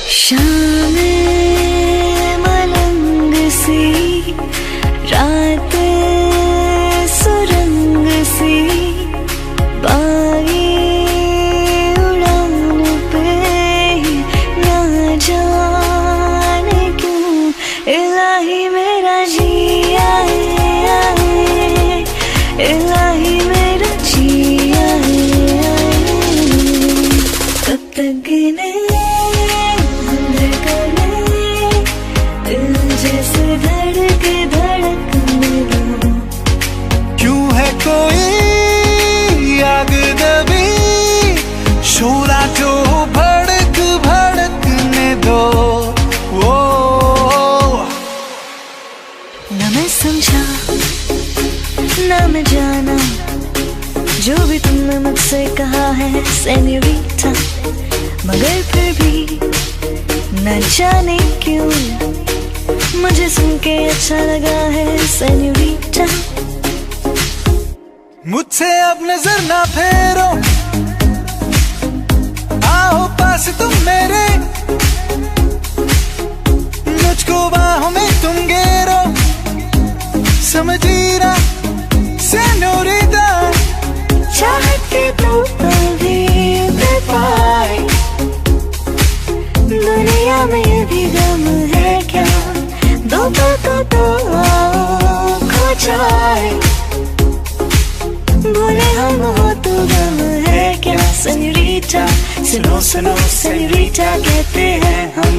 शाम मलंग सी, रात सुरंग सी, बागी उड़ान पे ना जाने क्यों इलाही मेरा जिया है, इलाही मेरा जिया है। कब तक ने जैसे धड़के धड़कने दो, क्यों है कोई आग दबी, शोला जो भड़क भड़कने दो। वो ना मैं समझा ना मैं जाना जो भी तुमने मुझसे कहा है सेन्योरिटा, मगर फिर भी न जाने क्यों मुझे सुन के अच्छा लगा है सेन्योरिटा। मुझसे अब नजर ना फेरो, आओ पास तुम मेरे, मुझको बाहों में तुम घेरो। समझी ना सेन्योरिटा, चाहते तो कभी पाए, दुनिया में भी गम है क्या, दो तो खो जाए। बोले हम हो तो गम है क्या सेन्योरिटा, सुनो सुनो सेन्योरिटा कहते हैं हम।